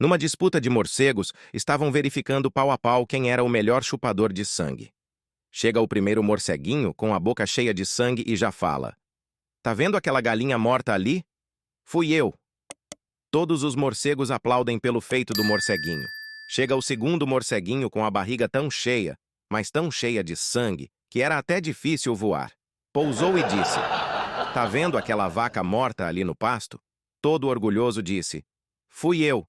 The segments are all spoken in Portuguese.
Numa disputa de morcegos, estavam verificando pau a pau quem era o melhor chupador de sangue. Chega o primeiro morceguinho com a boca cheia de sangue e já fala: "Tá vendo aquela galinha morta ali? Fui eu." Todos os morcegos aplaudem pelo feito do morceguinho. Chega o segundo morceguinho com a barriga tão cheia, mas tão cheia de sangue, que era até difícil voar. Pousou e disse: "Tá vendo aquela vaca morta ali no pasto?" Todo orgulhoso disse: "Fui eu."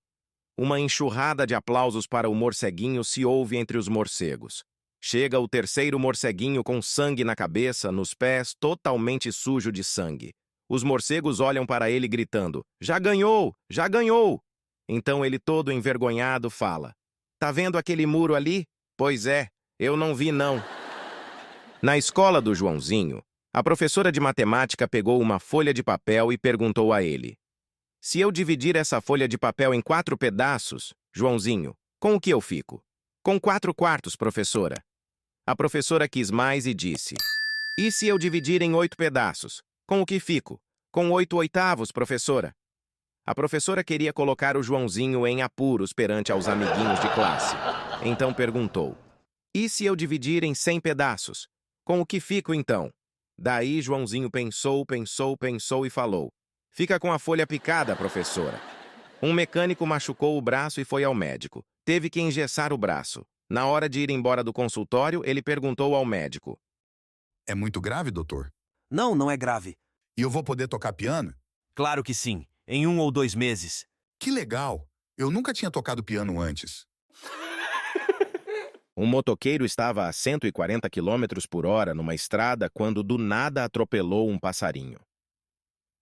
Uma enxurrada de aplausos para o morceguinho se ouve entre os morcegos. Chega o terceiro morceguinho com sangue na cabeça, nos pés, totalmente sujo de sangue. Os morcegos olham para ele gritando: "Já ganhou! Já ganhou!" Então ele, todo envergonhado, fala: "Tá vendo aquele muro ali? Pois é, eu não vi não." Na escola do Joãozinho, a professora de matemática pegou uma folha de papel e perguntou a ele: "Se eu dividir essa folha de papel em 4 pedaços, Joãozinho, com o que eu fico?" "Com 4/4, professora." A professora quis mais e disse: "E se eu dividir em 8 pedaços, com o que fico?" "Com 8/8, professora." A professora queria colocar o Joãozinho em apuros perante aos amiguinhos de classe. Então perguntou: "E se eu dividir em 100 pedaços? Com o que fico, então?" Daí Joãozinho pensou e falou: "Fica com a folha picada, professora." Um mecânico machucou o braço e foi ao médico. Teve que engessar o braço. Na hora de ir embora do consultório, ele perguntou ao médico: É muito grave, doutor? Não, não é grave. E eu vou poder tocar piano? Claro que sim, em 1 ou 2 meses. Que legal! Eu nunca tinha tocado piano antes. Um motoqueiro estava a 140 km/h numa estrada quando do nada atropelou um passarinho.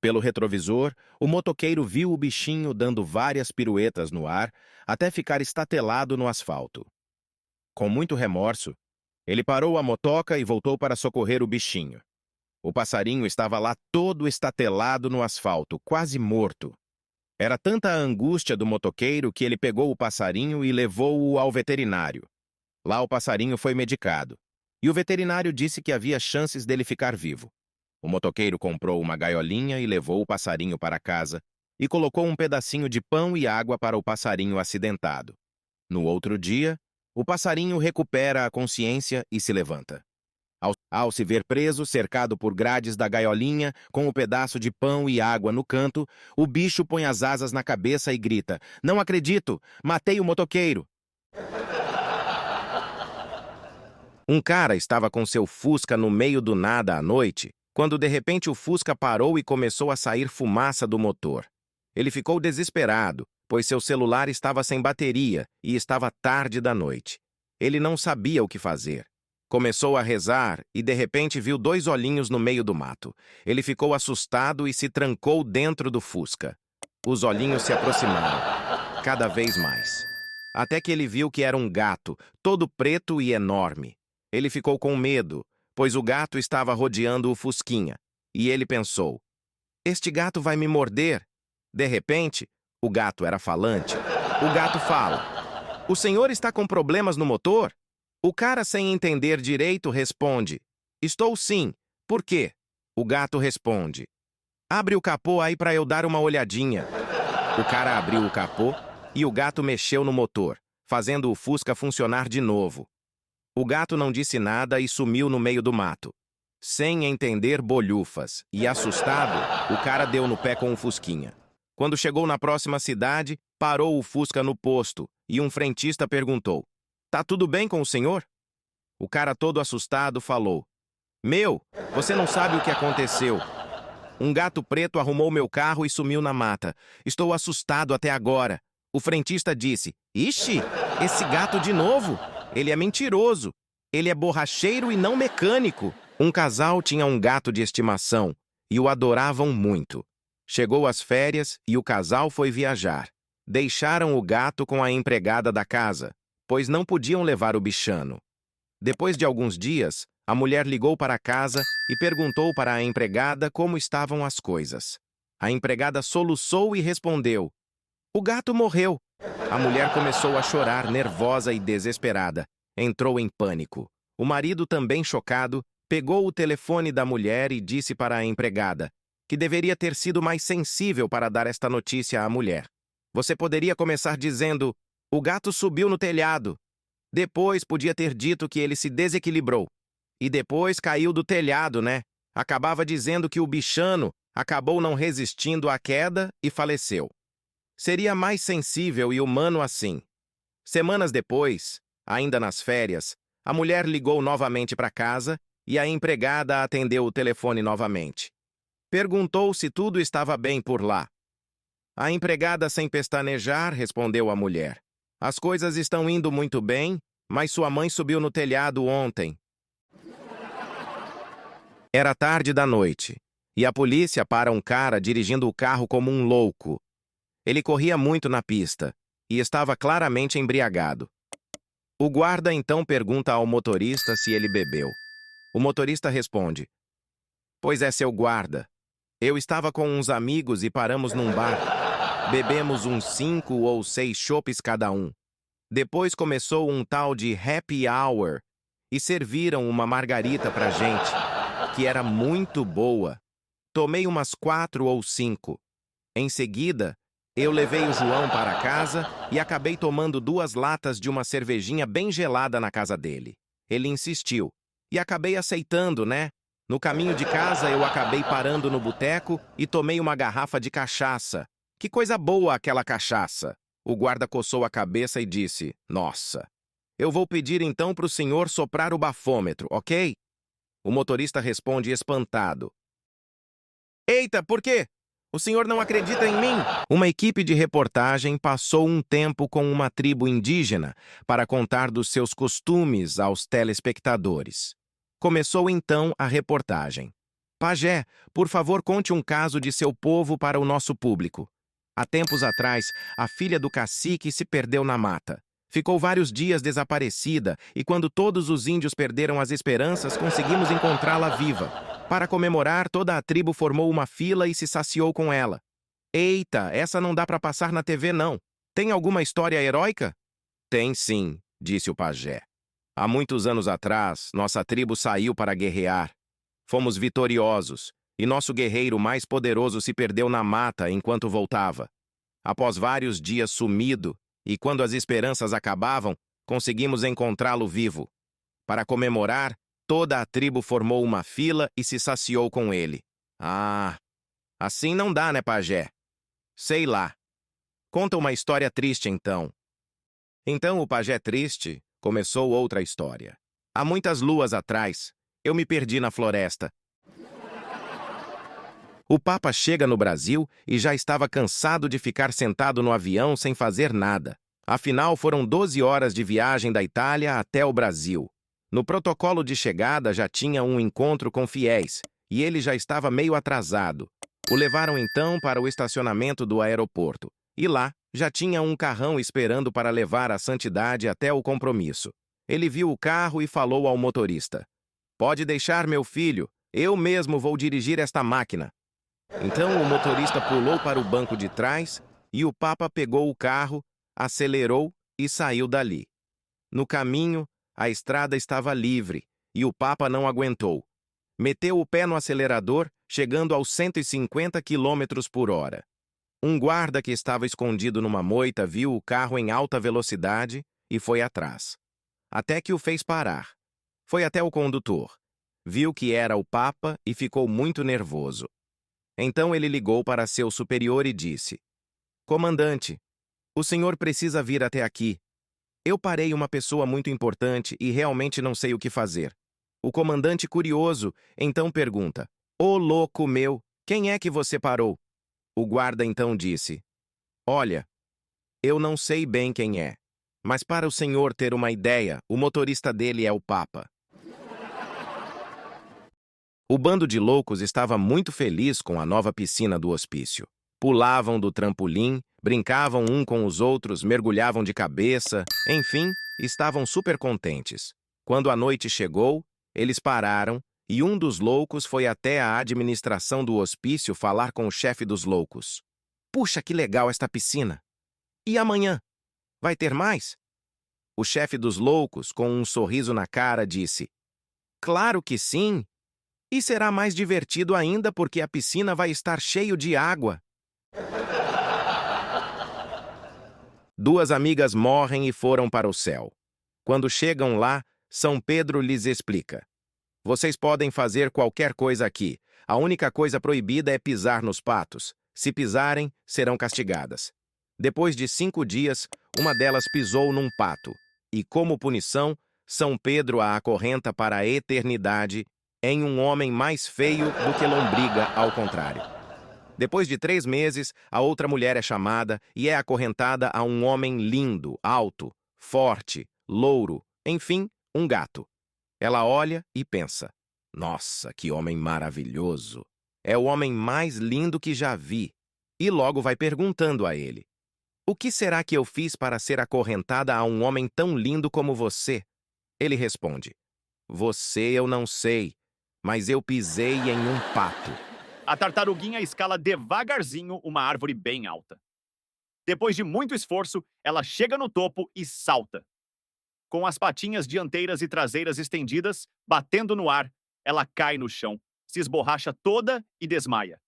Pelo retrovisor, o motoqueiro viu o bichinho dando várias piruetas no ar até ficar estatelado no asfalto. Com muito remorso, ele parou a motoca e voltou para socorrer o bichinho. O passarinho estava lá todo estatelado no asfalto, quase morto. Era tanta a angústia do motoqueiro que ele pegou o passarinho e levou-o ao veterinário. Lá o passarinho foi medicado, e o veterinário disse que havia chances dele ficar vivo. O motoqueiro comprou uma gaiolinha e levou o passarinho para casa e colocou um pedacinho de pão e água para o passarinho acidentado. No outro dia, o passarinho recupera a consciência e se levanta. Ao se ver preso, cercado por grades da gaiolinha, com o pedaço de pão e água no canto, o bicho põe as asas na cabeça e grita: "Não acredito! Matei o motoqueiro!" Um cara estava com seu Fusca no meio do nada à noite, quando de repente o Fusca parou e começou a sair fumaça do motor. Ele ficou desesperado, pois seu celular estava sem bateria e estava tarde da noite. Ele não sabia o que fazer. Começou a rezar e de repente viu 2 olhinhos no meio do mato. Ele ficou assustado e se trancou dentro do Fusca. Os olhinhos se aproximaram, cada vez mais, até que ele viu que era um gato, todo preto e enorme. Ele ficou com medo, pois o gato estava rodeando o Fusquinha, e ele pensou: "Este gato vai me morder." De repente, o gato era falante. O gato fala: "O senhor está com problemas no motor?" O cara, sem entender direito, responde: "Estou sim. Por quê?" O gato responde: "Abre o capô aí para eu dar uma olhadinha." O cara abriu o capô e o gato mexeu no motor, fazendo o Fusca funcionar de novo. O gato não disse nada e sumiu no meio do mato. Sem entender bolhufas e assustado, o cara deu no pé com o Fusquinha. Quando chegou na próxima cidade, parou o Fusca no posto e um frentista perguntou: "Tá tudo bem com o senhor?" O cara, todo assustado, falou: "Meu, você não sabe o que aconteceu. Um gato preto arrumou meu carro e sumiu na mata. Estou assustado até agora." O frentista disse: "Ixi, esse gato de novo? Ele é mentiroso. Ele é borracheiro e não mecânico." Um casal tinha um gato de estimação e o adoravam muito. Chegou as férias e o casal foi viajar. Deixaram o gato com a empregada da casa, pois não podiam levar o bichano. Depois de alguns dias, a mulher ligou para casa e perguntou para a empregada como estavam as coisas. A empregada soluçou e respondeu: "O gato morreu." A mulher começou a chorar, nervosa e desesperada. Entrou em pânico. O marido, também chocado, pegou o telefone da mulher e disse para a empregada que deveria ter sido mais sensível para dar esta notícia à mulher. Você poderia começar dizendo: o gato subiu no telhado. Depois podia ter dito que ele se desequilibrou. E depois caiu do telhado, né? Acabava dizendo que o bichano acabou não resistindo à queda e faleceu. Seria mais sensível e humano assim. Semanas depois, ainda nas férias, a mulher ligou novamente para casa e a empregada atendeu o telefone novamente. Perguntou se tudo estava bem por lá. A empregada, sem pestanejar, respondeu à mulher: as coisas estão indo muito bem, mas sua mãe subiu no telhado ontem. Era tarde da noite, e a polícia para um cara dirigindo o carro como um louco. Ele corria muito na pista, e estava claramente embriagado. O guarda então pergunta ao motorista se ele bebeu. O motorista responde: pois é, seu guarda. Eu estava com uns amigos e paramos num bar. Bebemos uns 5 ou 6 chopes cada um. Depois começou um tal de happy hour e serviram uma margarita pra gente, que era muito boa. Tomei umas 4 ou 5. Em seguida, eu levei o João para casa e acabei tomando 2 latas de uma cervejinha bem gelada na casa dele. Ele insistiu. E acabei aceitando, né? No caminho de casa, eu acabei parando no boteco e tomei uma garrafa de cachaça. Que coisa boa aquela cachaça! O guarda coçou a cabeça e disse: nossa, eu vou pedir então para o senhor soprar o bafômetro, ok? O motorista responde espantado: eita, por quê? O senhor não acredita em mim? Uma equipe de reportagem passou um tempo com uma tribo indígena para contar dos seus costumes aos telespectadores. Começou então a reportagem. Pajé, por favor, conte um caso de seu povo para o nosso público. Há tempos atrás, a filha do cacique se perdeu na mata. Ficou vários dias desaparecida e quando todos os índios perderam as esperanças, conseguimos encontrá-la viva. Para comemorar, toda a tribo formou uma fila e se saciou com ela. Eita, essa não dá para passar na TV, não. Tem alguma história heróica? Tem sim, disse o pajé. Há muitos anos atrás, nossa tribo saiu para guerrear. Fomos vitoriosos, e nosso guerreiro mais poderoso se perdeu na mata enquanto voltava. Após vários dias sumido, e quando as esperanças acabavam, conseguimos encontrá-lo vivo. Para comemorar, toda a tribo formou uma fila e se saciou com ele. Ah, assim não dá, né, pajé? Sei lá. Conta uma história triste, então. Então o pajé triste começou outra história. Há muitas luas atrás, eu me perdi na floresta. O Papa chega no Brasil e já estava cansado de ficar sentado no avião sem fazer nada. Afinal, foram 12 horas de viagem da Itália até o Brasil. No protocolo de chegada já tinha um encontro com fiéis, e ele já estava meio atrasado. O levaram então para o estacionamento do aeroporto, e lá já tinha um carrão esperando para levar a santidade até o compromisso. Ele viu o carro e falou ao motorista: pode deixar, meu filho, eu mesmo vou dirigir esta máquina. Então o motorista pulou para o banco de trás e o Papa pegou o carro, acelerou e saiu dali. No caminho, a estrada estava livre e o Papa não aguentou. Meteu o pé no acelerador, chegando aos 150 km por hora. Um guarda que estava escondido numa moita viu o carro em alta velocidade e foi atrás. Até que o fez parar. Foi até o condutor. Viu que era o Papa e ficou muito nervoso. Então ele ligou para seu superior e disse: comandante, o senhor precisa vir até aqui. Eu parei uma pessoa muito importante e realmente não sei o que fazer. O comandante, curioso, então pergunta: ô louco meu, quem é que você parou? O guarda então disse: olha, eu não sei bem quem é, mas para o senhor ter uma ideia, o motorista dele é o Papa. O bando de loucos estava muito feliz com a nova piscina do hospício. Pulavam do trampolim, brincavam um com os outros, mergulhavam de cabeça, enfim, estavam super contentes. Quando a noite chegou, eles pararam e um dos loucos foi até a administração do hospício falar com o chefe dos loucos. Puxa, que legal esta piscina! E amanhã? Vai ter mais? O chefe dos loucos, com um sorriso na cara, disse: claro que sim! E será mais divertido ainda porque a piscina vai estar cheia de água. Duas amigas morrem e foram para o céu. Quando chegam lá, São Pedro lhes explica: vocês podem fazer qualquer coisa aqui. A única coisa proibida é pisar nos patos. Se pisarem, serão castigadas. Depois de 5 dias, uma delas pisou num pato, e como punição, São Pedro a acorrenta para a eternidade em um homem mais feio do que lombriga, ao contrário. Depois de 3 meses, a outra mulher é chamada e é acorrentada a um homem lindo, alto, forte, louro, enfim, um gato. Ela olha e pensa: nossa, que homem maravilhoso! É o homem mais lindo que já vi. E logo vai perguntando a ele: o que será que eu fiz para ser acorrentada a um homem tão lindo como você? Ele responde: você eu não sei, mas eu pisei em um pato. A tartaruguinha escala devagarzinho uma árvore bem alta. Depois de muito esforço, ela chega no topo e salta. Com as patinhas dianteiras e traseiras estendidas, batendo no ar, ela cai no chão, se esborracha toda e desmaia.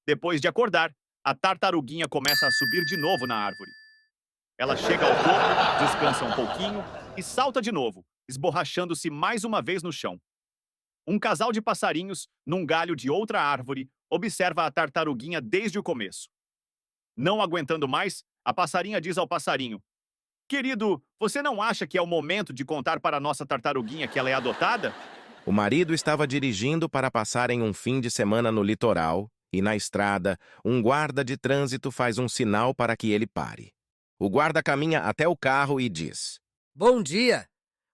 Depois de acordar, a tartaruguinha começa a subir de novo na árvore. Ela chega ao topo, descansa um pouquinho e salta de novo, esborrachando-se mais uma vez no chão. Um casal de passarinhos, num galho de outra árvore, observa a tartaruguinha desde o começo. Não aguentando mais, a passarinha diz ao passarinho: querido, você não acha que é o momento de contar para a nossa tartaruguinha que ela é adotada? O marido estava dirigindo para passarem um fim de semana no litoral e, na estrada, um guarda de trânsito faz um sinal para que ele pare. O guarda caminha até o carro e diz: Bom dia!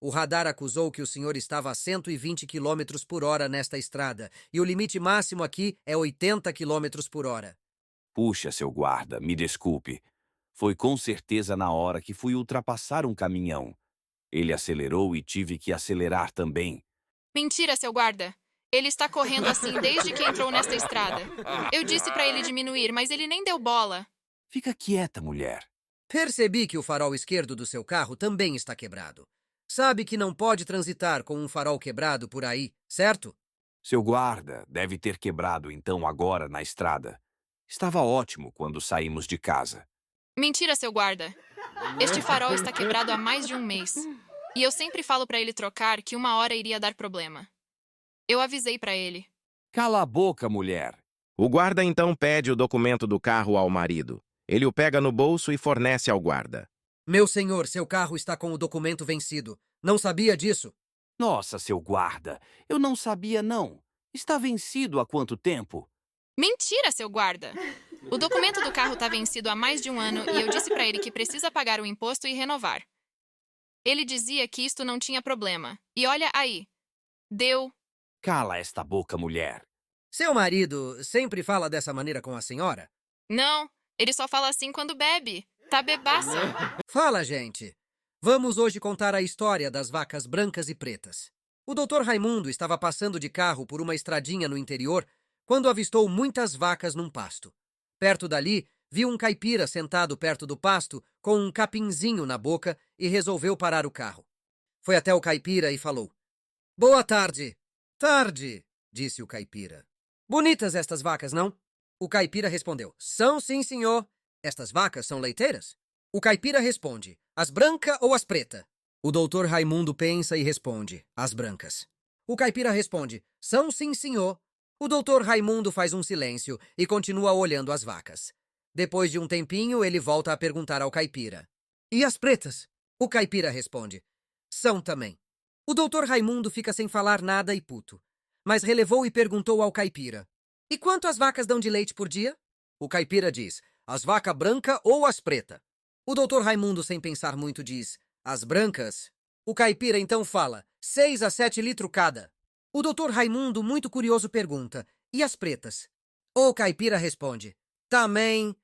O radar acusou que o senhor estava a 120 km por hora nesta estrada e o limite máximo aqui é 80 km por hora. Puxa, seu guarda, me desculpe. Foi com certeza na hora que fui ultrapassar um caminhão. Ele acelerou e tive que acelerar também. Mentira, seu guarda. Ele está correndo assim desde que entrou nesta estrada. Eu disse para ele diminuir, mas ele nem deu bola. Fica quieta, mulher. Percebi que o farol esquerdo do seu carro também está quebrado. Sabe que não pode transitar com um farol quebrado por aí, certo? Seu guarda deve ter quebrado então agora na estrada. Estava ótimo quando saímos de casa. Mentira, seu guarda. Este farol está quebrado há mais de um mês. E eu sempre falo para ele trocar que uma hora iria dar problema. Eu avisei para ele. Cala a boca, mulher. O guarda então pede o documento do carro ao marido. Ele o pega no bolso e fornece ao guarda. Meu senhor, seu carro está com o documento vencido. Não sabia disso? Nossa, seu guarda, eu não sabia não. Está vencido há quanto tempo? Mentira, seu guarda. O documento do carro está vencido há mais de um ano e eu disse para ele que precisa pagar o imposto e renovar. Ele dizia que isto não tinha problema. E olha aí. Deu. Cala esta boca, mulher. Seu marido sempre fala dessa maneira com a senhora? Não, ele só fala assim quando bebe. Tá bebaça. Fala, gente. Vamos hoje contar a história das vacas brancas e pretas. O Dr. Raimundo estava passando de carro por uma estradinha no interior quando avistou muitas vacas num pasto. Perto dali, viu um caipira sentado perto do pasto com um capinzinho na boca e resolveu parar o carro. Foi até o caipira e falou: Boa tarde. Tarde, disse o caipira. Bonitas estas vacas, não? O caipira respondeu: São sim, senhor. Estas vacas são leiteiras? O caipira responde: as brancas ou as preta? O doutor Raimundo pensa e responde: as brancas. O caipira responde: são sim, senhor. O doutor Raimundo faz um silêncio e continua olhando as vacas. Depois de um tempinho, ele volta a perguntar ao caipira: e as pretas? O caipira responde: são também. O doutor Raimundo fica sem falar nada e puto, mas relevou e perguntou ao caipira: e quanto as vacas dão de leite por dia? O caipira diz: as vacas branca ou as preta? O doutor Raimundo, sem pensar muito, diz: as brancas. O caipira então fala: 6 a 7 litros cada. O doutor Raimundo, muito curioso, pergunta: e as pretas? O caipira responde: também.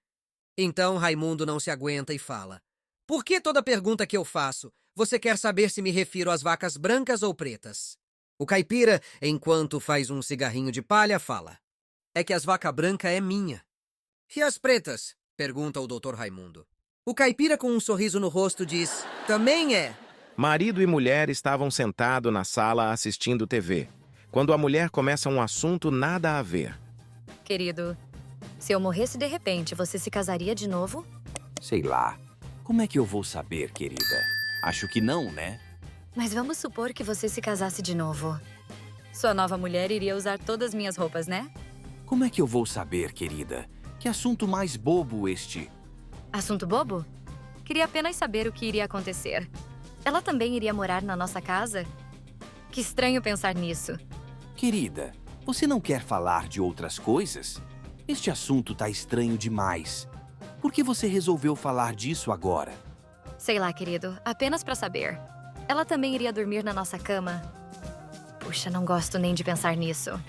Então Raimundo não se aguenta e fala: por que toda pergunta que eu faço, você quer saber se me refiro às vacas brancas ou pretas? O caipira, enquanto faz um cigarrinho de palha, fala: é que as vacas brancas é minha. E as pretas? Pergunta o doutor Raimundo. O caipira, com um sorriso no rosto, diz: também é. Marido e mulher estavam sentados na sala assistindo TV, quando a mulher começa um assunto nada a ver. Querido, se eu morresse de repente, você se casaria de novo? Sei lá. Como é que eu vou saber, querida? Acho que não, né? Mas vamos supor que você se casasse de novo. Sua nova mulher iria usar todas minhas roupas, né? Como é que eu vou saber, querida? Que assunto mais bobo este. Assunto bobo? Queria apenas saber o que iria acontecer. Ela também iria morar na nossa casa? Que estranho pensar nisso. Querida, você não quer falar de outras coisas? Este assunto tá estranho demais. Por que você resolveu falar disso agora? Sei lá, querido, apenas pra saber. Ela também iria dormir na nossa cama? Puxa, não gosto nem de pensar nisso.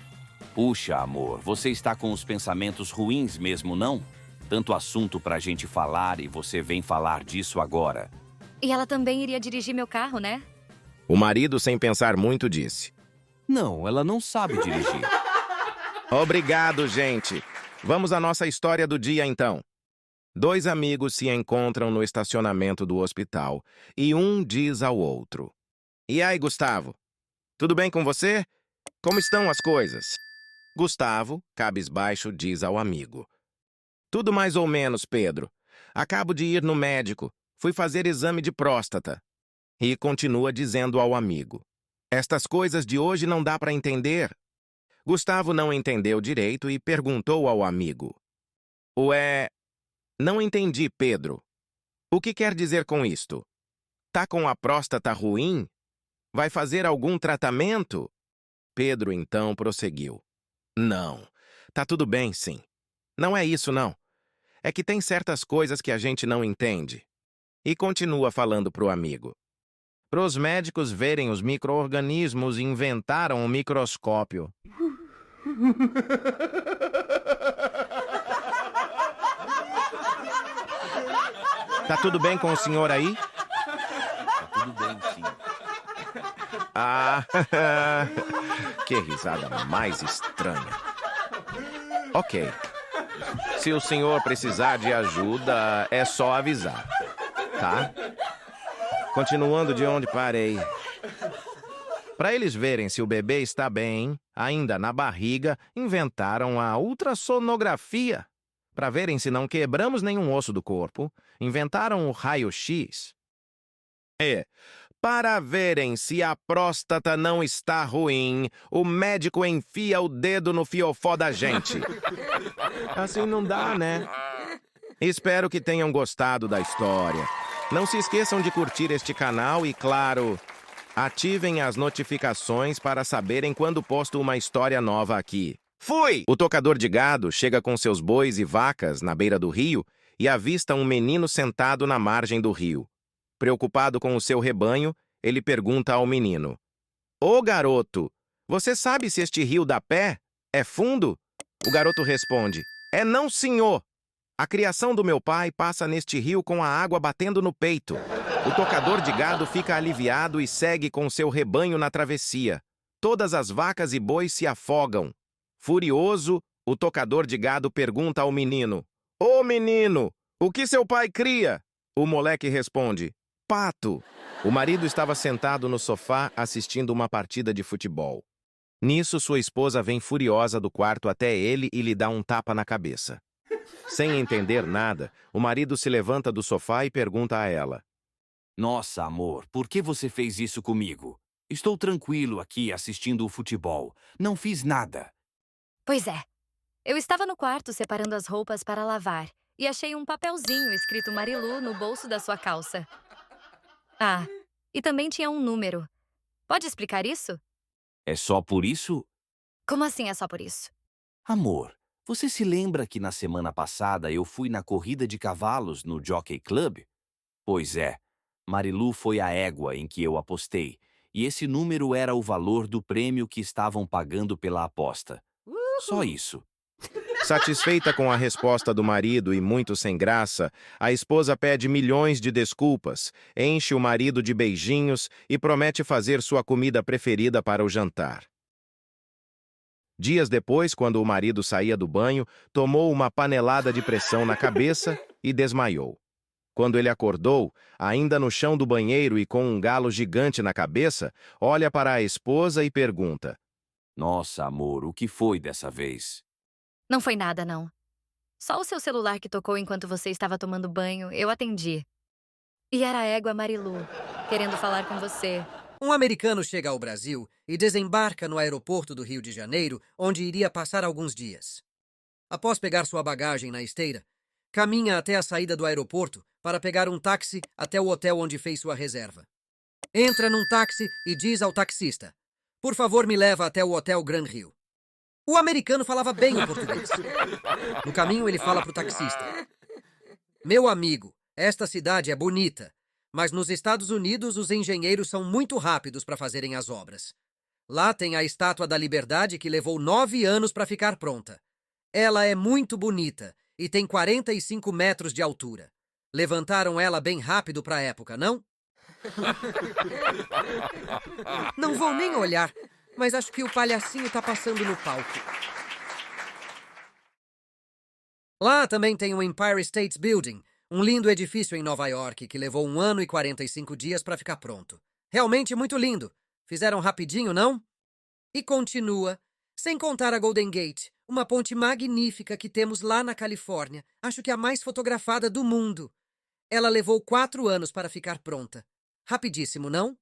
Puxa, amor, você está com os pensamentos ruins mesmo, não? Tanto assunto pra gente falar e você vem falar disso agora. E ela também iria dirigir meu carro, né? O marido, sem pensar muito, disse: Não, ela não sabe dirigir. Obrigado, gente. Vamos à nossa história do dia, então. Dois amigos se encontram no estacionamento do hospital e um diz ao outro: E aí, Gustavo? Tudo bem com você? Como estão as coisas? Gustavo, cabisbaixo, diz ao amigo: Tudo mais ou menos, Pedro. Acabo de ir no médico. Fui fazer exame de próstata. E continua dizendo ao amigo: Estas coisas de hoje não dá para entender. Gustavo não entendeu direito e perguntou ao amigo: Ué, não entendi, Pedro. O que quer dizer com isto? Tá com a próstata ruim? Vai fazer algum tratamento? Pedro então prosseguiu: Não, tá tudo bem, sim. Não é isso, não. É que tem certas coisas que a gente não entende. E continua falando pro amigo: Para os médicos verem os micro-organismos, inventaram um microscópio. Tá tudo bem com o senhor aí? Tá tudo bem, sim. Ah, que risada mais estranha. Ok. Se o senhor precisar de ajuda, é só avisar, tá? Continuando de onde parei. Para eles verem se o bebê está bem, ainda na barriga, inventaram a ultrassonografia. Para verem se não quebramos nenhum osso do corpo, inventaram o raio-x. Para verem se a próstata não está ruim, o médico enfia o dedo no fiofó da gente. Assim não dá, né? Espero que tenham gostado da história. Não se esqueçam de curtir este canal e, claro, ativem as notificações para saberem quando posto uma história nova aqui. Fui! O tocador de gado chega com seus bois e vacas na beira do rio e avista um menino sentado na margem do rio. Preocupado com o seu rebanho, ele pergunta ao menino: Ô garoto, você sabe se este rio dá pé? É fundo? O garoto responde: É não, senhor. A criação do meu pai passa neste rio com a água batendo no peito. O tocador de gado fica aliviado e segue com seu rebanho na travessia. Todas as vacas e bois se afogam. Furioso, o tocador de gado pergunta ao menino: Ô menino, o que seu pai cria? O moleque responde: Pato. O marido estava sentado no sofá assistindo uma partida de futebol. Nisso, sua esposa vem furiosa do quarto até ele e lhe dá um tapa na cabeça. Sem entender nada, o marido se levanta do sofá e pergunta a ela: Nossa, amor, por que você fez isso comigo? Estou tranquilo aqui assistindo o futebol. Não fiz nada. Pois é. Eu estava no quarto separando as roupas para lavar e achei um papelzinho escrito Marilu no bolso da sua calça. Ah, e também tinha um número. Pode explicar isso? É só por isso? Como assim é só por isso? Amor, você se lembra que na semana passada eu fui na corrida de cavalos no Jockey Club? Pois é, Marilu foi a égua em que eu apostei, e esse número era o valor do prêmio que estavam pagando pela aposta. Só isso. Satisfeita com a resposta do marido e muito sem graça, a esposa pede milhões de desculpas, enche o marido de beijinhos e promete fazer sua comida preferida para o jantar. Dias depois, quando o marido saía do banho, tomou uma panelada de pressão na cabeça e desmaiou. Quando ele acordou, ainda no chão do banheiro e com um galo gigante na cabeça, olha para a esposa e pergunta: Nossa, amor, o que foi dessa vez? Não foi nada, não. Só o seu celular que tocou enquanto você estava tomando banho, eu atendi. E era a égua Marilu, querendo falar com você. Um americano chega ao Brasil e desembarca no aeroporto do Rio de Janeiro, onde iria passar alguns dias. Após pegar sua bagagem na esteira, caminha até a saída do aeroporto para pegar um táxi até o hotel onde fez sua reserva. Entra num táxi e diz ao taxista: "Por favor, me leva até o Hotel Grand Rio." O americano falava bem o português. No caminho, ele fala para o taxista: "Meu amigo, esta cidade é bonita, mas nos Estados Unidos os engenheiros são muito rápidos para fazerem as obras. Lá tem a Estátua da Liberdade que levou 9 anos para ficar pronta. Ela é muito bonita e tem 45 metros de altura. Levantaram ela bem rápido para a época, não?" Não vou nem olhar, mas acho que o palhacinho tá passando no palco. Lá também tem o Empire State Building, um lindo edifício em Nova York que levou 1 ano e 45 dias para ficar pronto. Realmente muito lindo. Fizeram rapidinho, não? E continua, sem contar a Golden Gate, uma ponte magnífica que temos lá na Califórnia. Acho que a mais fotografada do mundo. Ela levou 4 anos para ficar pronta. Rapidíssimo, não?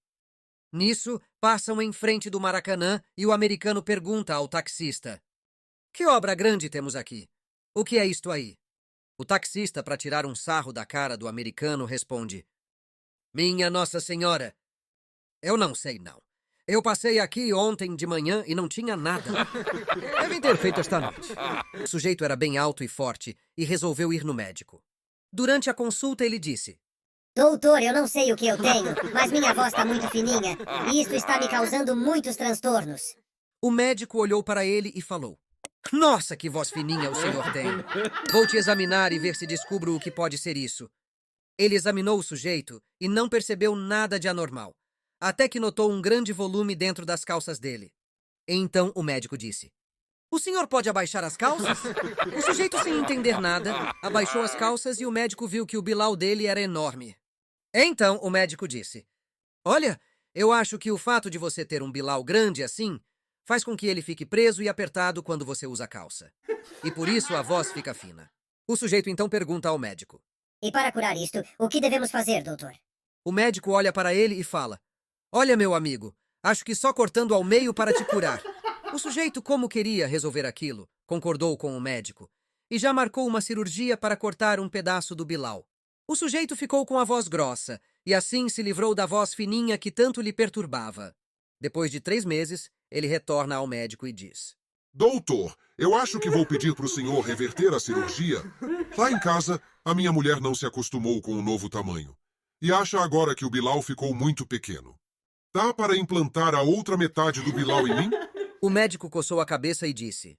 Nisso, passam em frente do Maracanã e o americano pergunta ao taxista: "Que obra grande temos aqui? O que é isto aí?" O taxista, para tirar um sarro da cara do americano, responde: "Minha Nossa Senhora, eu não sei não. Eu passei aqui ontem de manhã e não tinha nada. Devem ter feito esta noite." O sujeito era bem alto e forte e resolveu ir no médico. Durante a consulta, ele disse: Doutor, eu não sei o que eu tenho, mas minha voz está muito fininha e isso está me causando muitos transtornos. O médico olhou para ele e falou: "Nossa, que voz fininha o senhor tem. Vou te examinar e ver se descubro o que pode ser isso." Ele examinou o sujeito e não percebeu nada de anormal, até que notou um grande volume dentro das calças dele. Então o médico disse: "O senhor pode abaixar as calças?" O sujeito, sem entender nada, abaixou as calças e o médico viu que o bilau dele era enorme. Então o médico disse: "Olha, eu acho que o fato de você ter um bilau grande assim faz com que ele fique preso e apertado quando você usa calça. E por isso a voz fica fina." O sujeito então pergunta ao médico: E para curar isto, o que devemos fazer, doutor? O médico olha para ele e fala: "Olha, meu amigo, acho que só cortando ao meio para te curar." O sujeito, como queria resolver aquilo, concordou com o médico e já marcou uma cirurgia para cortar um pedaço do bilau. O sujeito ficou com a voz grossa e assim se livrou da voz fininha que tanto lhe perturbava. Depois de 3 meses, ele retorna ao médico e diz: Doutor, eu acho que vou pedir para o senhor reverter a cirurgia. Lá em casa, a minha mulher não se acostumou com o novo tamanho e acha agora que o bilau ficou muito pequeno. Dá para implantar a outra metade do bilau em mim? O médico coçou a cabeça e disse: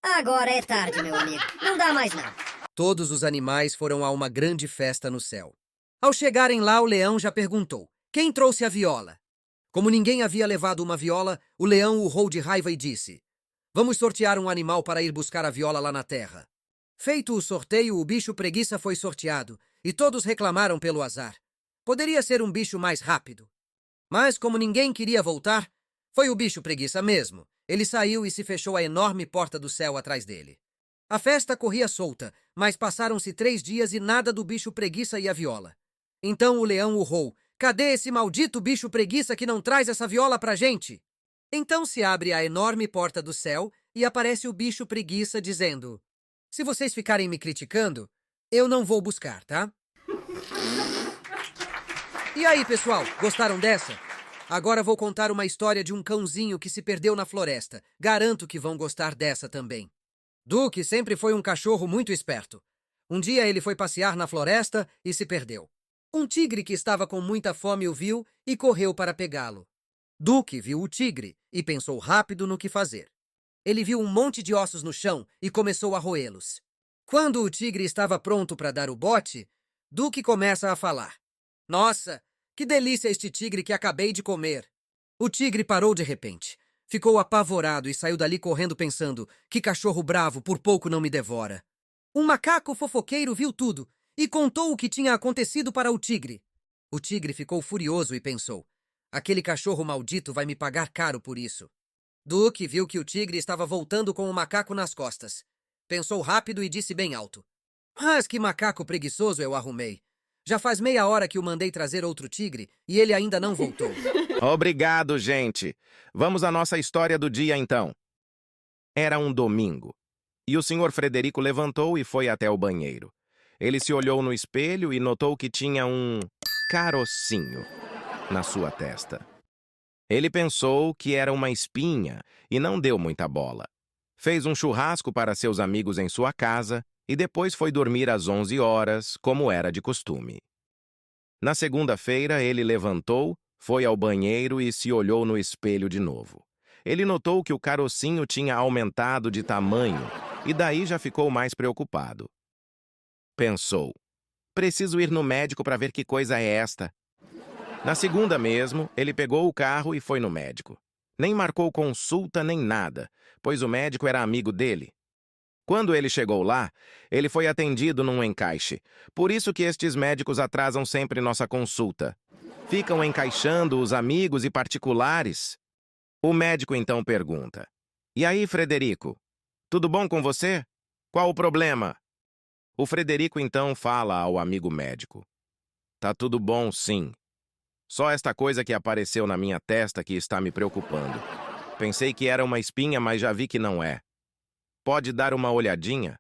Agora é tarde, meu amigo. Não dá mais não. Todos os animais foram a uma grande festa no céu. Ao chegarem lá, o leão já perguntou: "Quem trouxe a viola?" Como ninguém havia levado uma viola, o leão urrou de raiva e disse: "Vamos sortear um animal para ir buscar a viola lá na terra." Feito o sorteio, o bicho preguiça foi sorteado, e todos reclamaram pelo azar. Poderia ser um bicho mais rápido. Mas, como ninguém queria voltar, foi o bicho preguiça mesmo. Ele saiu e se fechou a enorme porta do céu atrás dele. A festa corria solta, mas passaram-se 3 dias e nada do bicho preguiça e a viola. Então o leão urrou: "Cadê esse maldito bicho preguiça que não traz essa viola pra gente?" Então se abre a enorme porta do céu e aparece o bicho preguiça dizendo: "Se vocês ficarem me criticando, eu não vou buscar, tá?" E aí, pessoal, gostaram dessa? Agora vou contar uma história de um cãozinho que se perdeu na floresta. Garanto que vão gostar dessa também. Duke sempre foi um cachorro muito esperto. Um dia ele foi passear na floresta e se perdeu. Um tigre que estava com muita fome o viu e correu para pegá-lo. Duke viu o tigre e pensou rápido no que fazer. Ele viu um monte de ossos no chão e começou a roê-los. Quando o tigre estava pronto para dar o bote, Duke começa a falar: "Nossa, que delícia este tigre que acabei de comer." O tigre parou de repente. Ficou apavorado e saiu dali correndo pensando: "Que cachorro bravo, por pouco não me devora." Um macaco fofoqueiro viu tudo e contou o que tinha acontecido para o tigre. O tigre ficou furioso e pensou: "Aquele cachorro maldito vai me pagar caro por isso." Duke viu que o tigre estava voltando com o macaco nas costas. Pensou rápido e disse bem alto: "Mas que macaco preguiçoso eu arrumei. Já faz meia hora que o mandei trazer outro tigre e ele ainda não voltou. Obrigado, gente. Vamos à nossa história do dia, então. Era um domingo, e o Sr. Frederico levantou e foi até o banheiro. Ele se olhou no espelho e notou que tinha um carocinho na sua testa. Ele pensou que era uma espinha e não deu muita bola. Fez um churrasco para seus amigos em sua casa e depois foi dormir às 11 horas, como era de costume. Na segunda-feira, ele levantou, foi ao banheiro e se olhou no espelho de novo. Ele notou que o carocinho tinha aumentado de tamanho e daí já ficou mais preocupado. Pensou, preciso ir no médico para ver que coisa é esta. Na segunda mesmo, ele pegou o carro e foi no médico. Nem marcou consulta nem nada, pois o médico era amigo dele. Quando ele chegou lá, ele foi atendido num encaixe. Por isso que estes médicos atrasam sempre nossa consulta. Ficam encaixando os amigos e particulares. O médico então pergunta: "E aí, Frederico? Tudo bom com você? Qual o problema?" O Frederico então fala ao amigo médico: "Tá tudo bom, sim. Só esta coisa que apareceu na minha testa que está me preocupando. Pensei que era uma espinha, mas já vi que não é. Pode dar uma olhadinha?"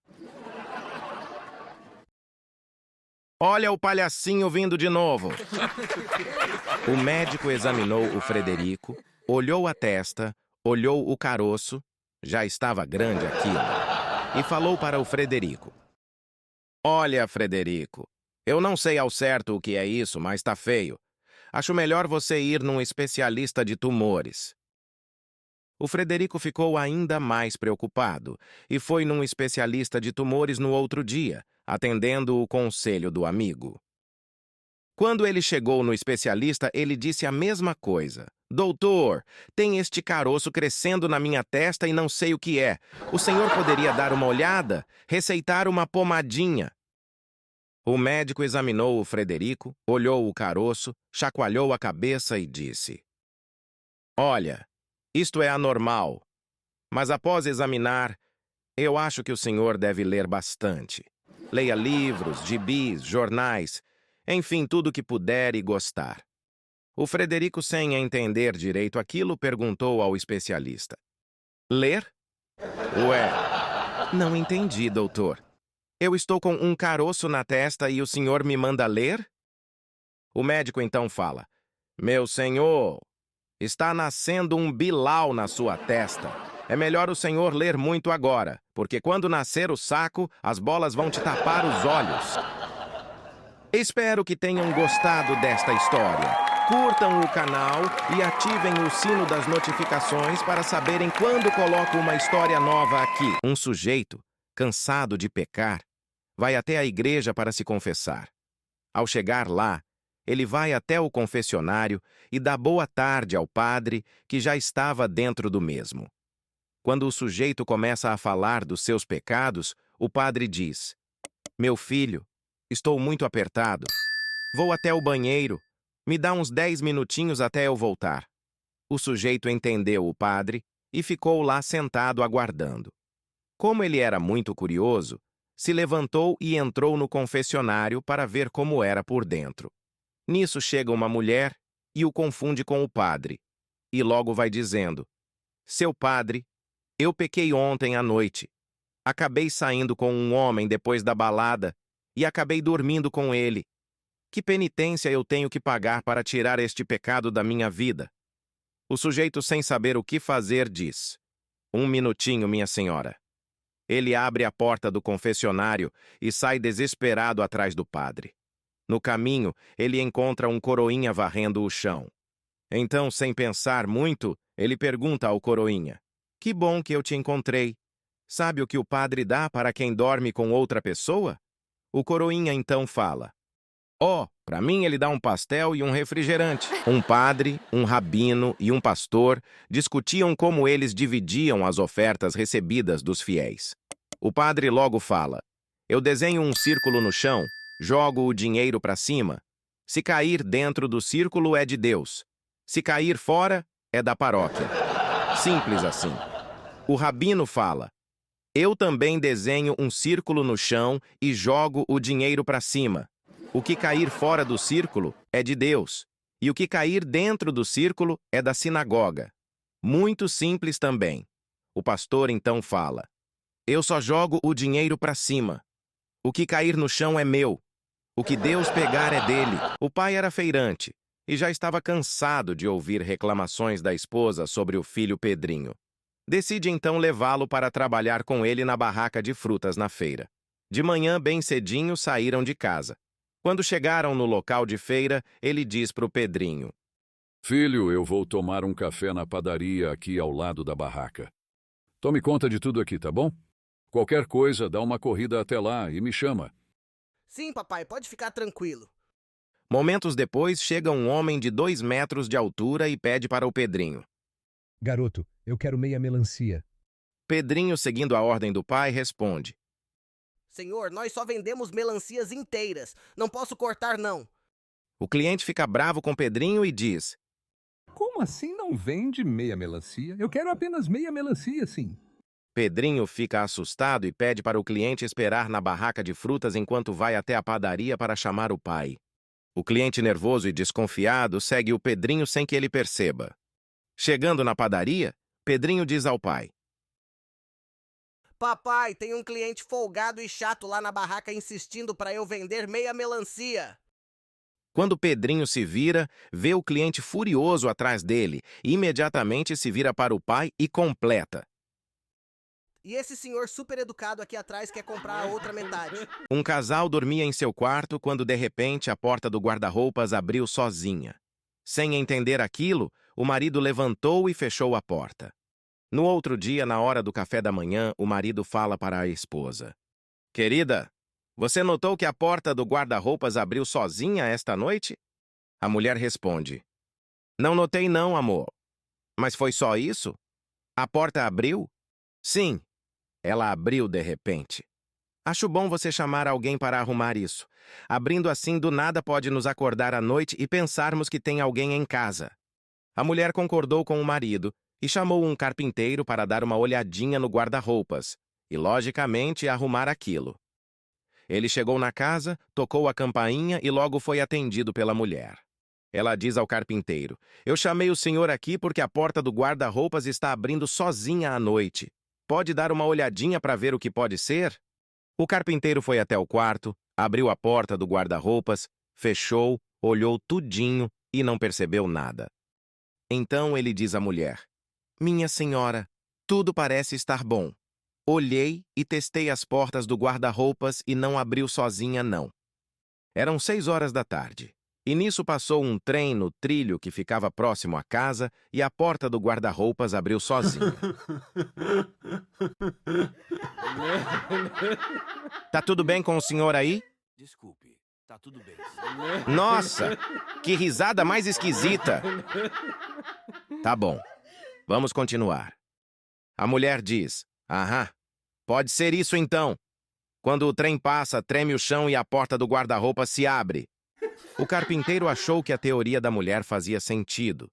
Olha o palhacinho vindo de novo. O médico examinou o Frederico, olhou a testa, olhou o caroço, já estava grande aquilo, e falou para o Frederico: "Olha, Frederico, eu não sei ao certo o que é isso, mas tá feio. Acho melhor você ir num especialista de tumores." O Frederico ficou ainda mais preocupado e foi num especialista de tumores no outro dia, atendendo o conselho do amigo. Quando ele chegou no especialista, ele disse a mesma coisa. "Doutor, tem este caroço crescendo na minha testa e não sei o que é. O senhor poderia dar uma olhada? Receitar uma pomadinha?" O médico examinou o Frederico, olhou o caroço, chacoalhou a cabeça e disse: "Olha, isto é anormal, mas após examinar, eu acho que o senhor deve ler bastante. Leia livros, gibis, jornais, enfim, tudo que puder e gostar." O Frederico, sem entender direito aquilo, perguntou ao especialista: "Ler? Ué, não entendi, doutor. Eu estou com um caroço na testa e o senhor me manda ler?" O médico então fala: "Meu senhor, está nascendo um bilau na sua testa. É melhor o senhor ler muito agora, porque quando nascer o saco, as bolas vão te tapar os olhos." Espero que tenham gostado desta história. Curtam o canal e ativem o sino das notificações para saberem quando coloco uma história nova aqui. Um sujeito, cansado de pecar, vai até a igreja para se confessar. Ao chegar lá, ele vai até o confessionário e dá boa tarde ao padre que já estava dentro do mesmo. Quando o sujeito começa a falar dos seus pecados, o padre diz: "Meu filho, estou muito apertado. Vou até o banheiro. Me dá uns 10 minutinhos até eu voltar." O sujeito entendeu o padre e ficou lá sentado aguardando. Como ele era muito curioso, se levantou e entrou no confessionário para ver como era por dentro. Nisso chega uma mulher e o confunde com o padre, e logo vai dizendo: "Seu padre, eu pequei ontem à noite. Acabei saindo com um homem depois da balada e acabei dormindo com ele. Que penitência eu tenho que pagar para tirar este pecado da minha vida?" O sujeito, sem saber o que fazer, diz: "Um minutinho, minha senhora." Ele abre a porta do confessionário e sai desesperado atrás do padre. No caminho, ele encontra um coroinha varrendo o chão. Então, sem pensar muito, ele pergunta ao coroinha: "Que bom que eu te encontrei. Sabe o que o padre dá para quem dorme com outra pessoa?" O coroinha então fala: "Oh, para mim ele dá um pastel e um refrigerante." Um padre, um rabino e um pastor discutiam como eles dividiam as ofertas recebidas dos fiéis. O padre logo fala: "Eu desenho um círculo no chão, jogo o dinheiro para cima. Se cair dentro do círculo é de Deus. Se cair fora, é da paróquia." Simples assim. O rabino fala: "Eu também desenho um círculo no chão e jogo o dinheiro para cima. O que cair fora do círculo é de Deus, e o que cair dentro do círculo é da sinagoga. Muito simples também. O pastor então fala: eu só jogo o dinheiro para cima. O que cair no chão é meu. O que Deus pegar é dele. O pai era feirante e já estava cansado de ouvir reclamações da esposa sobre o filho Pedrinho. Decide então levá-lo para trabalhar com ele na barraca de frutas na feira. De manhã, bem cedinho, saíram de casa. Quando chegaram no local de feira, ele diz para o Pedrinho: Filho, eu vou tomar um café na padaria aqui ao lado da barraca. Tome conta de tudo aqui, tá bom? Qualquer coisa, dá uma corrida até lá e me chama. Sim, papai, pode ficar tranquilo. Momentos depois, chega um homem de 2 metros de altura e pede para o Pedrinho. Garoto, eu quero meia melancia. Pedrinho, seguindo a ordem do pai, responde: Senhor, nós só vendemos melancias inteiras. Não posso cortar, não. O cliente fica bravo com Pedrinho e diz: Como assim não vende meia melancia? Eu quero apenas meia melancia, sim. Pedrinho fica assustado e pede para o cliente esperar na barraca de frutas enquanto vai até a padaria para chamar o pai. O cliente, nervoso e desconfiado, segue o Pedrinho sem que ele perceba. Chegando na padaria, Pedrinho diz ao pai: Papai, tem um cliente folgado e chato lá na barraca insistindo para eu vender meia melancia. Quando Pedrinho se vira, vê o cliente furioso atrás dele e imediatamente se vira para o pai e completa: E esse senhor super educado aqui atrás quer comprar a outra metade. Um casal dormia em seu quarto quando, de repente, a porta do guarda-roupas abriu sozinha. Sem entender aquilo, o marido levantou e fechou a porta. No outro dia, na hora do café da manhã, o marido fala para a esposa: Querida, você notou que a porta do guarda-roupas abriu sozinha esta noite? A mulher responde: Não notei não, amor. Mas foi só isso? A porta abriu? Sim. Ela abriu de repente. Acho bom você chamar alguém para arrumar isso. Abrindo assim, do nada pode nos acordar à noite e pensarmos que tem alguém em casa. A mulher concordou com o marido e chamou um carpinteiro para dar uma olhadinha no guarda-roupas e, logicamente, arrumar aquilo. Ele chegou na casa, tocou a campainha e logo foi atendido pela mulher. Ela diz ao carpinteiro: Eu chamei o senhor aqui porque a porta do guarda-roupas está abrindo sozinha à noite. Pode dar uma olhadinha para ver o que pode ser? O carpinteiro foi até o quarto, abriu a porta do guarda-roupas, fechou, olhou tudinho e não percebeu nada. Então ele diz à mulher: Minha senhora, tudo parece estar bom. Olhei e testei as portas do guarda-roupas e não abriu sozinha, não. Eram 6 horas da tarde. E nisso passou um trem no trilho que ficava próximo à casa e a porta do guarda-roupas abriu sozinha. Tá tudo bem com o senhor aí? Desculpe, tá tudo bem. Nossa, que risada mais esquisita. Tá bom, vamos continuar. A mulher diz: Aham, pode ser isso então. Quando o trem passa, treme o chão e a porta do guarda-roupa se abre. O carpinteiro achou que a teoria da mulher fazia sentido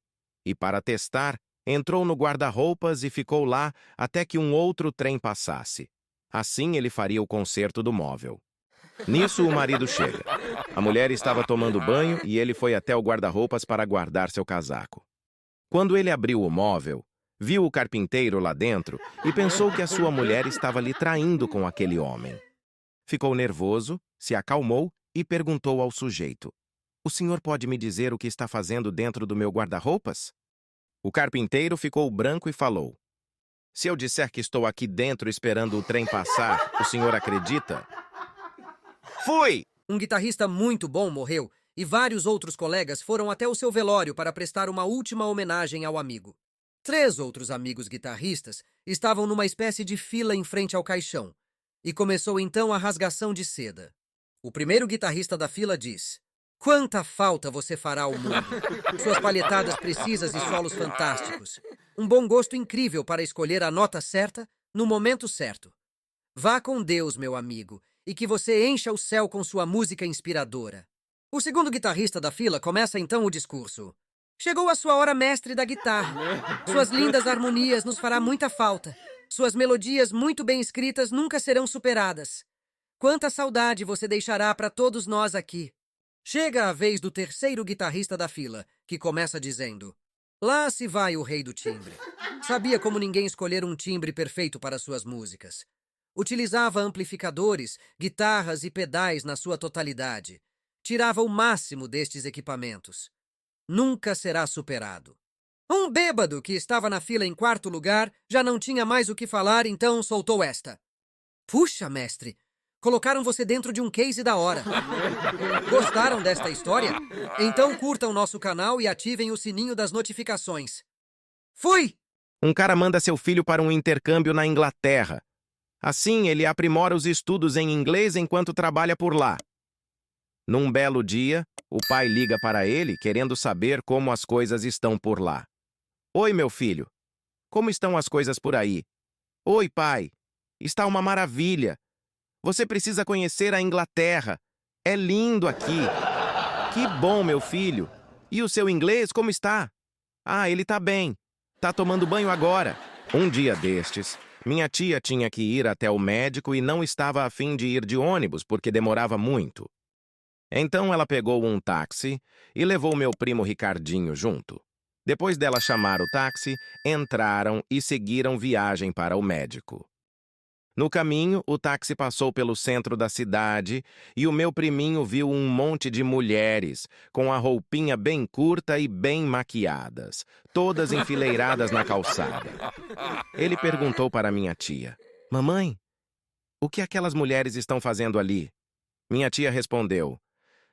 e, para testar, entrou no guarda-roupas e ficou lá até que um outro trem passasse. Assim, ele faria o conserto do móvel. Nisso, o marido chega. A mulher estava tomando banho e ele foi até o guarda-roupas para guardar seu casaco. Quando ele abriu o móvel, viu o carpinteiro lá dentro e pensou que a sua mulher estava lhe traindo com aquele homem. Ficou nervoso, se acalmou e perguntou ao sujeito: O senhor pode me dizer o que está fazendo dentro do meu guarda-roupas? O carpinteiro ficou branco e falou: Se eu disser que estou aqui dentro esperando o trem passar, o senhor acredita? Fui! Um guitarrista muito bom morreu e vários outros colegas foram até o seu velório para prestar uma última homenagem ao amigo. 3 outros amigos guitarristas estavam numa espécie de fila em frente ao caixão e começou então a rasgação de seda. O primeiro guitarrista da fila diz: Quanta falta você fará ao mundo! Suas palhetadas precisas e solos fantásticos. Um bom gosto incrível para escolher a nota certa no momento certo. Vá com Deus, meu amigo, e que você encha o céu com sua música inspiradora. O segundo guitarrista da fila começa então o discurso. Chegou a sua hora mestre da guitarra. Suas lindas harmonias nos fará muita falta. Suas melodias muito bem escritas nunca serão superadas. Quanta saudade você deixará para todos nós aqui. Chega a vez do terceiro guitarrista da fila, que começa dizendo: lá se vai o rei do timbre. Sabia como ninguém escolher um timbre perfeito para suas músicas. Utilizava amplificadores, guitarras e pedais na sua totalidade. Tirava o máximo destes equipamentos. Nunca será superado. Um bêbado que estava na fila em quarto lugar já não tinha mais o que falar, então soltou esta: puxa, mestre, colocaram você dentro de um case da hora. Gostaram desta história? Então curtam nosso canal e ativem o sininho das notificações. Fui! Um cara manda seu filho para um intercâmbio na Inglaterra. Assim, ele aprimora os estudos em inglês enquanto trabalha por lá. Num belo dia, o pai liga para ele querendo saber como as coisas estão por lá. Oi, meu filho. Como estão as coisas por aí? Oi, pai. Está uma maravilha. Você precisa conhecer a Inglaterra. É lindo aqui. Que bom, meu filho. E o seu inglês, como está? Ah, ele está bem. Está tomando banho agora. Um dia destes, minha tia tinha que ir até o médico e não estava a fim de ir de ônibus porque demorava muito. Então ela pegou um táxi e levou meu primo Ricardinho junto. Depois dela chamar o táxi, entraram e seguiram viagem para o médico. No caminho, o táxi passou pelo centro da cidade e o meu priminho viu um monte de mulheres, com a roupinha bem curta e bem maquiadas, todas enfileiradas na calçada. Ele perguntou para minha tia: mamãe, o que aquelas mulheres estão fazendo ali? Minha tia respondeu: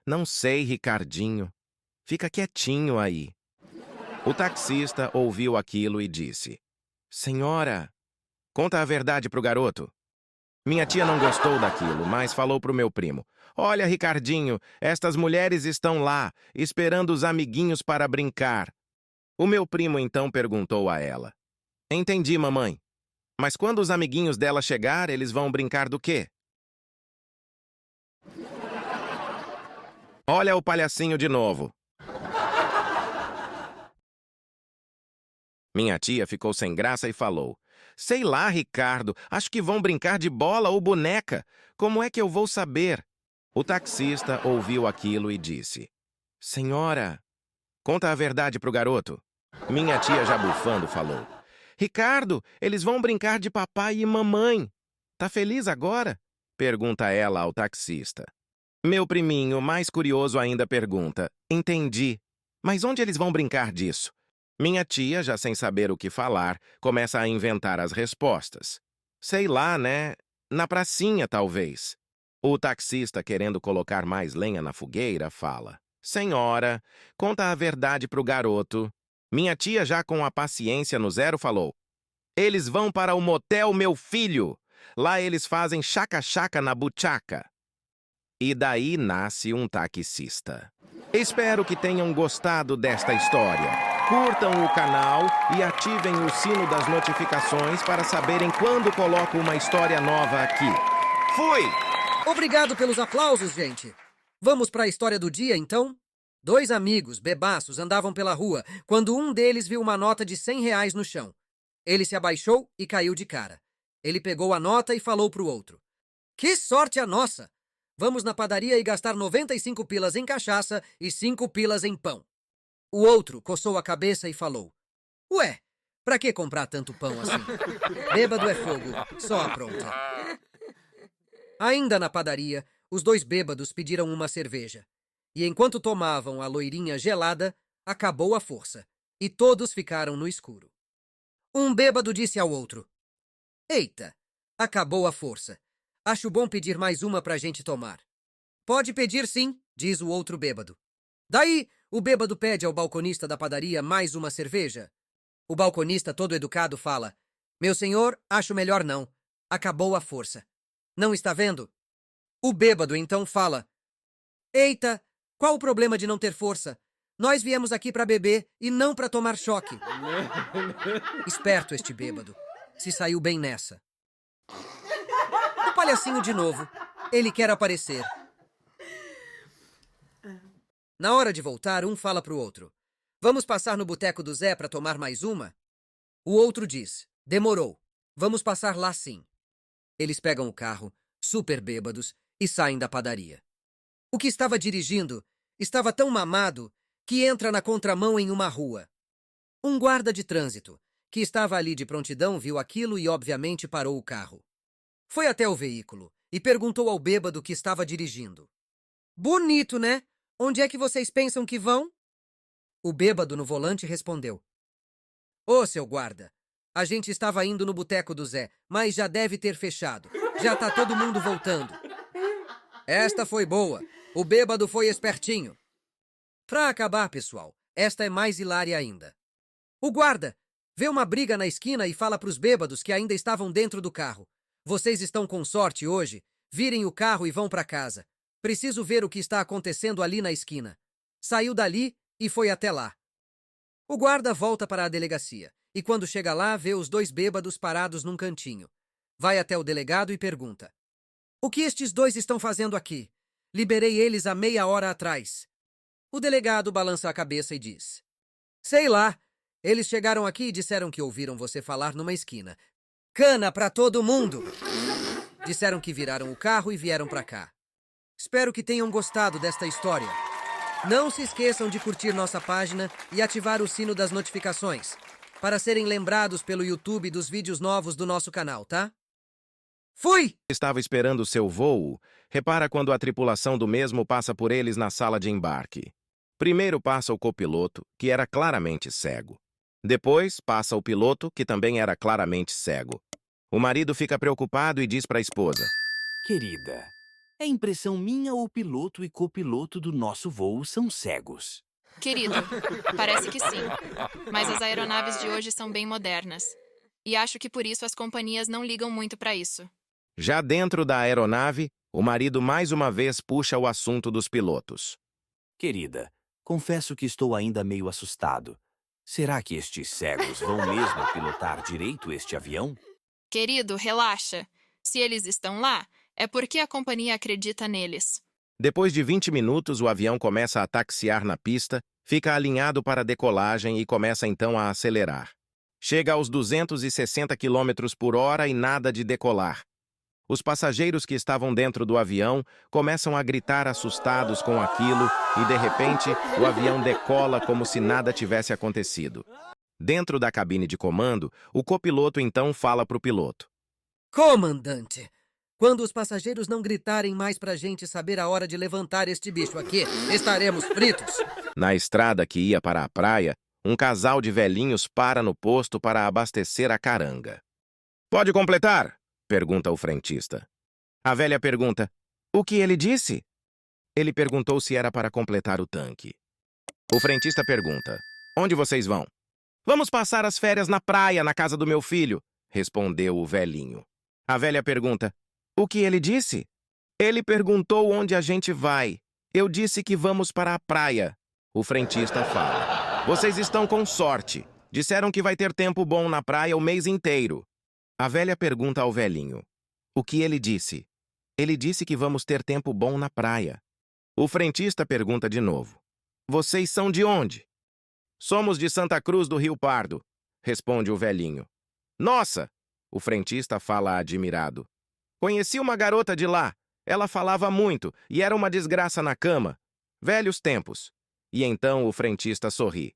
não sei, Ricardinho. Fica quietinho aí. O taxista ouviu aquilo e disse: senhora, conta a verdade pro garoto. Minha tia não gostou daquilo, mas falou pro meu primo: olha, Ricardinho, estas mulheres estão lá, esperando os amiguinhos para brincar. O meu primo então perguntou a ela: entendi, mamãe. Mas quando os amiguinhos dela chegar, eles vão brincar do quê? Olha o palhacinho de novo. Minha tia ficou sem graça e falou: sei lá, Ricardo, acho que vão brincar de bola ou boneca. Como é que eu vou saber? O taxista ouviu aquilo e disse: senhora, conta a verdade pro garoto. Minha tia, já bufando, falou: Ricardo, eles vão brincar de papai e mamãe. Tá feliz agora? Pergunta ela ao taxista. Meu priminho, mais curioso ainda, pergunta: entendi. Mas onde eles vão brincar disso? Minha tia, já sem saber o que falar, começa a inventar as respostas. Sei lá, né? Na pracinha, talvez. O taxista, querendo colocar mais lenha na fogueira, fala: senhora, conta a verdade pro garoto. Minha tia, já com a paciência no zero, falou: eles vão para o motel Meu Filho. Lá eles fazem chaca-chaca na buchaca. E daí nasce um taxista. Espero que tenham gostado desta história. Curtam o canal e ativem o sino das notificações para saberem quando coloco uma história nova aqui. Fui! Obrigado pelos aplausos, gente. Vamos para a história do dia, então? 2 amigos, bebaços, andavam pela rua quando um deles viu uma nota de R$100 no chão. Ele se abaixou e caiu de cara. Ele pegou a nota e falou para o outro: que sorte a nossa! Vamos na padaria e gastar 95 pilas em cachaça e 5 pilas em pão. O outro coçou a cabeça e falou: ué, pra que comprar tanto pão assim? Bêbado é fogo, só apronta. Ainda na padaria, os 2 bêbados pediram uma cerveja. E enquanto tomavam a loirinha gelada, acabou a força. E todos ficaram no escuro. Um bêbado disse ao outro: eita, acabou a força. Acho bom pedir mais uma pra gente tomar. Pode pedir sim, diz o outro bêbado. Daí, o bêbado pede ao balconista da padaria mais uma cerveja. O balconista, todo educado, fala: meu senhor, acho melhor não. Acabou a força. Não está vendo? O bêbado então fala: eita, qual o problema de não ter força? Nós viemos aqui para beber e não para tomar choque. Esperto este bêbado. Se saiu bem nessa. O palhacinho de novo. Ele quer aparecer. Na hora de voltar, um fala pro outro: vamos passar no boteco do Zé para tomar mais uma? O outro diz: demorou. Vamos passar lá sim. Eles pegam o carro, super bêbados, e saem da padaria. O que estava dirigindo estava tão mamado que entra na contramão em uma rua. Um guarda de trânsito, que estava ali de prontidão, viu aquilo e obviamente parou o carro. Foi até o veículo e perguntou ao bêbado que estava dirigindo. Bonito, né? Onde é que vocês pensam que vão? O bêbado no volante respondeu. Ô, seu guarda, a gente estava indo no boteco do Zé, mas já deve ter fechado. Já tá todo mundo voltando. Esta foi boa. O bêbado foi espertinho. Pra acabar, pessoal, esta é mais hilária ainda. O guarda vê uma briga na esquina e fala pros bêbados que ainda estavam dentro do carro. Vocês estão com sorte hoje. Virem o carro e vão pra casa. Preciso ver o que está acontecendo ali na esquina. Saiu dali e foi até lá. O guarda volta para a delegacia e quando chega lá vê os dois bêbados parados num cantinho. Vai até o delegado e pergunta. O que estes dois estão fazendo aqui? Liberei eles há meia hora atrás. O delegado balança a cabeça e diz. Sei lá. Eles chegaram aqui e disseram que ouviram você falar numa esquina. Cana pra todo mundo! Disseram que viraram o carro e vieram pra cá. Espero que tenham gostado desta história. Não se esqueçam de curtir nossa página e ativar o sino das notificações para serem lembrados pelo YouTube dos vídeos novos do nosso canal, tá? Fui! Estava esperando seu voo, repara quando a tripulação do mesmo passa por eles na sala de embarque. Primeiro passa o copiloto, que era claramente cego. Depois passa o piloto, que também era claramente cego. O marido fica preocupado e diz para a esposa. Querida, é impressão minha ou o piloto e copiloto do nosso voo são cegos? Querido, parece que sim. Mas as aeronaves de hoje são bem modernas. E acho que por isso as companhias não ligam muito para isso. Já dentro da aeronave, o marido mais uma vez puxa o assunto dos pilotos. Querida, confesso que estou ainda meio assustado. Será que estes cegos vão mesmo pilotar direito este avião? Querido, relaxa. Se eles estão lá, é porque a companhia acredita neles. Depois de 20 minutos, o avião começa a taxiar na pista, fica alinhado para a decolagem e começa então a acelerar. Chega aos 260 km por hora e nada de decolar. Os passageiros que estavam dentro do avião começam a gritar assustados com aquilo e, de repente, o avião decola como se nada tivesse acontecido. Dentro da cabine de comando, o copiloto então fala para o piloto. Comandante, quando os passageiros não gritarem mais pra gente saber a hora de levantar este bicho aqui, estaremos fritos. Na estrada que ia para a praia, um casal de velhinhos para no posto para abastecer a caranga. Pode completar? Pergunta o frentista. A velha pergunta, o que ele disse? Ele perguntou se era para completar o tanque. O frentista pergunta, onde vocês vão? Vamos passar as férias na praia, na casa do meu filho, respondeu o velhinho. A velha pergunta, o que ele disse? Ele perguntou onde a gente vai. Eu disse que vamos para a praia. O frentista fala, vocês estão com sorte. Disseram que vai ter tempo bom na praia o mês inteiro. A velha pergunta ao velhinho, o que ele disse? Ele disse que vamos ter tempo bom na praia. O frentista pergunta de novo, vocês são de onde? Somos de Santa Cruz do Rio Pardo, responde o velhinho. Nossa! O frentista fala admirado. Conheci uma garota de lá. Ela falava muito e era uma desgraça na cama. Velhos tempos. E então o frentista sorri.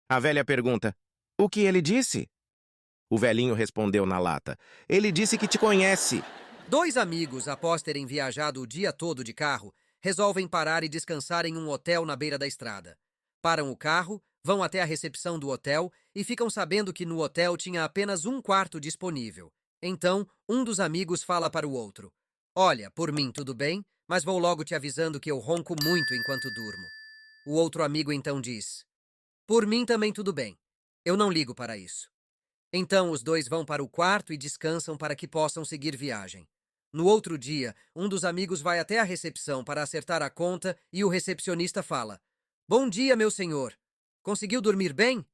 A velha pergunta, o que ele disse? O velhinho respondeu na lata, ele disse que te conhece. Dois amigos, após terem viajado o dia todo de carro, resolvem parar e descansar em um hotel na beira da estrada. Param o carro, vão até a recepção do hotel e ficam sabendo que no hotel tinha apenas um quarto disponível. Então, um dos amigos fala para o outro. Olha, por mim tudo bem, mas vou logo te avisando que eu ronco muito enquanto durmo. O outro amigo então diz. Por mim também tudo bem. Eu não ligo para isso. Então os dois vão para o quarto e descansam para que possam seguir viagem. No outro dia, um dos amigos vai até a recepção para acertar a conta e o recepcionista fala. Bom dia, meu senhor. Conseguiu dormir bem?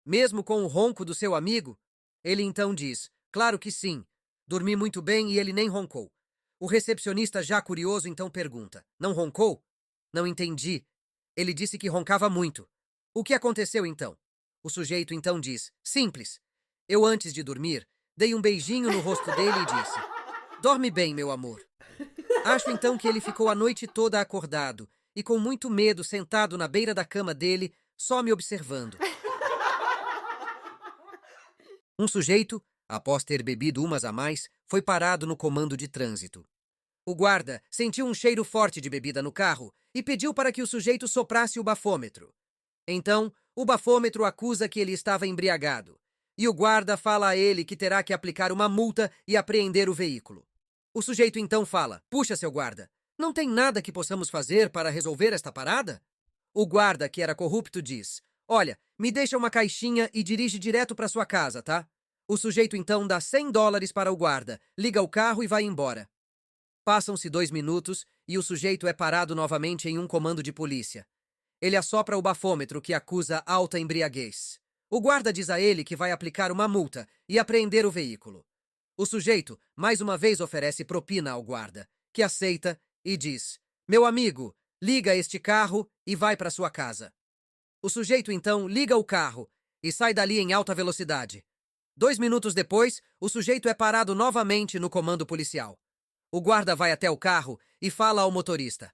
Mesmo com o ronco do seu amigo? Ele então diz, claro que sim. Dormi muito bem e ele nem roncou. O recepcionista, já curioso, então pergunta, não roncou? Não entendi. Ele disse que roncava muito. O que aconteceu então? O sujeito então diz, simples. Eu, antes de dormir, dei um beijinho no rosto dele e disse, dorme bem, meu amor. Acho então que ele ficou a noite toda acordado e com muito medo sentado na beira da cama dele, só me observando. Um sujeito, após ter bebido umas a mais, foi parado no comando de trânsito. O guarda sentiu um cheiro forte de bebida no carro e pediu para que o sujeito soprasse o bafômetro. Então, o bafômetro acusa que ele estava embriagado, e o guarda fala a ele que terá que aplicar uma multa e apreender o veículo. O sujeito então fala: "Puxa, seu guarda, não tem nada que possamos fazer para resolver esta parada?" O guarda, que era corrupto, diz: "Olha, me deixa uma caixinha e dirige direto para sua casa, tá?" O sujeito então dá $100 para o guarda, liga o carro e vai embora. Passam-se 2 minutos e o sujeito é parado novamente em um comando de polícia. Ele assopra o bafômetro que acusa alta embriaguez. O guarda diz a ele que vai aplicar uma multa e apreender o veículo. O sujeito, mais uma vez, oferece propina ao guarda, que aceita e diz: "Meu amigo, liga este carro e vai para sua casa." O sujeito, então, liga o carro e sai dali em alta velocidade. 2 minutos depois, o sujeito é parado novamente no comando policial. O guarda vai até o carro e fala ao motorista: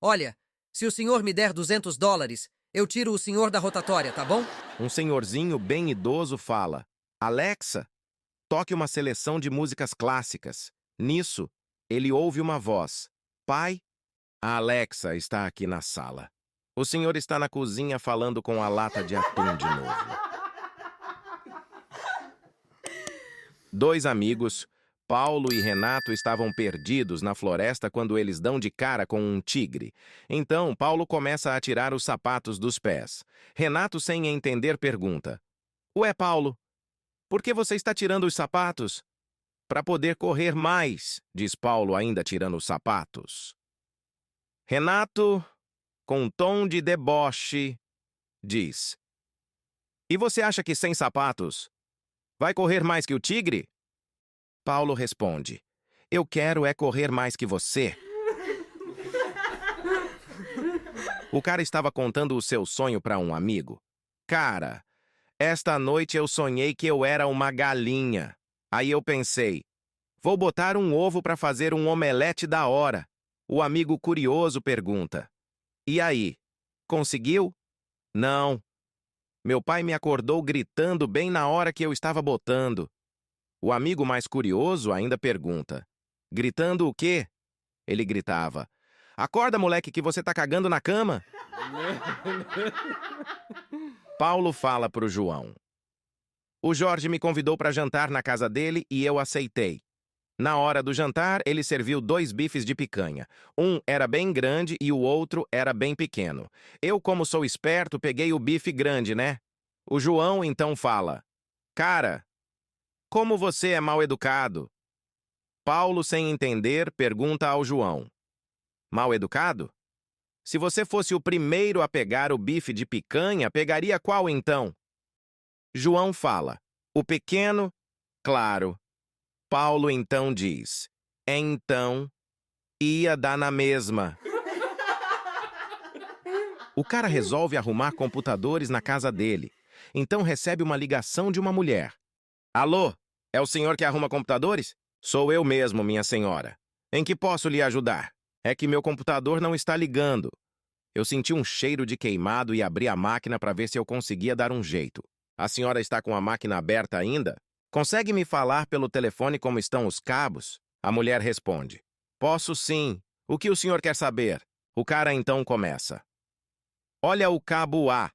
"Olha, se o senhor me der $200, eu tiro o senhor da rotatória, tá bom?" Um senhorzinho bem idoso fala: "Alexa, toque uma seleção de músicas clássicas." Nisso, ele ouve uma voz: "Pai, a Alexa está aqui na sala." O senhor está na cozinha falando com a lata de atum de novo. 2 amigos, Paulo e Renato, estavam perdidos na floresta quando eles dão de cara com um tigre. Então, Paulo começa a tirar os sapatos dos pés. Renato, sem entender, pergunta: "Ué, Paulo, por que você está tirando os sapatos?" "Para poder correr mais", diz Paulo, ainda tirando os sapatos. Renato, com um tom de deboche, diz: "E você acha que sem sapatos vai correr mais que o tigre?" Paulo responde: "Eu quero é correr mais que você." O cara estava contando o seu sonho para um amigo. "Cara, esta noite eu sonhei que eu era uma galinha. Aí eu pensei, vou botar um ovo para fazer um omelete da hora." O amigo curioso pergunta: "E aí, conseguiu?" "Não. Meu pai me acordou gritando bem na hora que eu estava botando." O amigo mais curioso ainda pergunta: "Gritando o quê?" Ele gritava: "Acorda, moleque, que você tá cagando na cama." Paulo fala pro João: "O Jorge me convidou para jantar na casa dele e eu aceitei. Na hora do jantar, ele serviu 2 bifes de picanha. Um era bem grande e o outro era bem pequeno. Eu, como sou esperto, peguei o bife grande, né?" O João então fala: "Cara, como você é mal educado." Paulo, sem entender, pergunta ao João: "Mal educado? Se você fosse o primeiro a pegar o bife de picanha, pegaria qual então?" João fala: "O pequeno, claro." Paulo então diz: "Então, ia dar na mesma." O cara resolve arrumar computadores na casa dele. Então recebe uma ligação de uma mulher. "Alô, é o senhor que arruma computadores?" "Sou eu mesmo, minha senhora. Em que posso lhe ajudar?" "É que meu computador não está ligando." Eu senti um cheiro de queimado e abri a máquina para ver se eu conseguia dar um jeito. "A senhora está com a máquina aberta ainda? Consegue me falar pelo telefone como estão os cabos?" A mulher responde: "Posso sim. O que o senhor quer saber?" O cara então começa: "Olha o cabo A,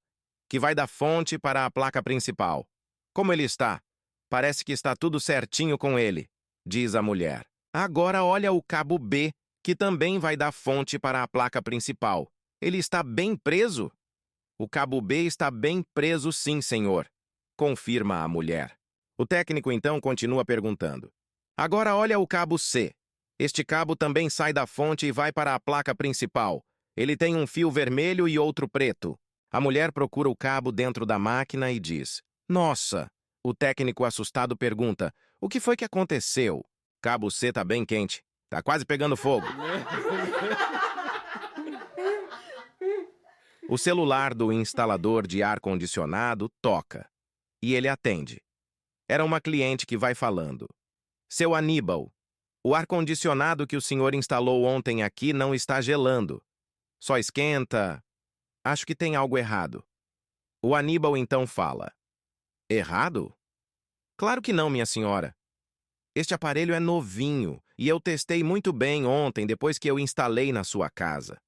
que vai da fonte para a placa principal. Como ele está? Parece que está tudo certinho com ele", diz a mulher. "Agora olha o cabo B, que também vai da fonte para a placa principal. Ele está bem preso?" "O cabo B está bem preso sim, senhor", confirma a mulher. O técnico então continua perguntando: "Agora olha o cabo C. Este cabo também sai da fonte e vai para a placa principal. Ele tem um fio vermelho e outro preto." A mulher procura o cabo dentro da máquina e diz: "Nossa!" O técnico assustado pergunta: "O que foi que aconteceu?" "Cabo C tá bem quente. Tá quase pegando fogo." O celular do instalador de ar-condicionado toca. E ele atende. Era uma cliente que vai falando: "Seu Aníbal, o ar-condicionado que o senhor instalou ontem aqui não está gelando. Só esquenta. Acho que tem algo errado. O Aníbal então fala: Errado? Claro que não, minha senhora. Este aparelho é novinho e eu testei muito bem ontem depois que eu instalei na sua casa.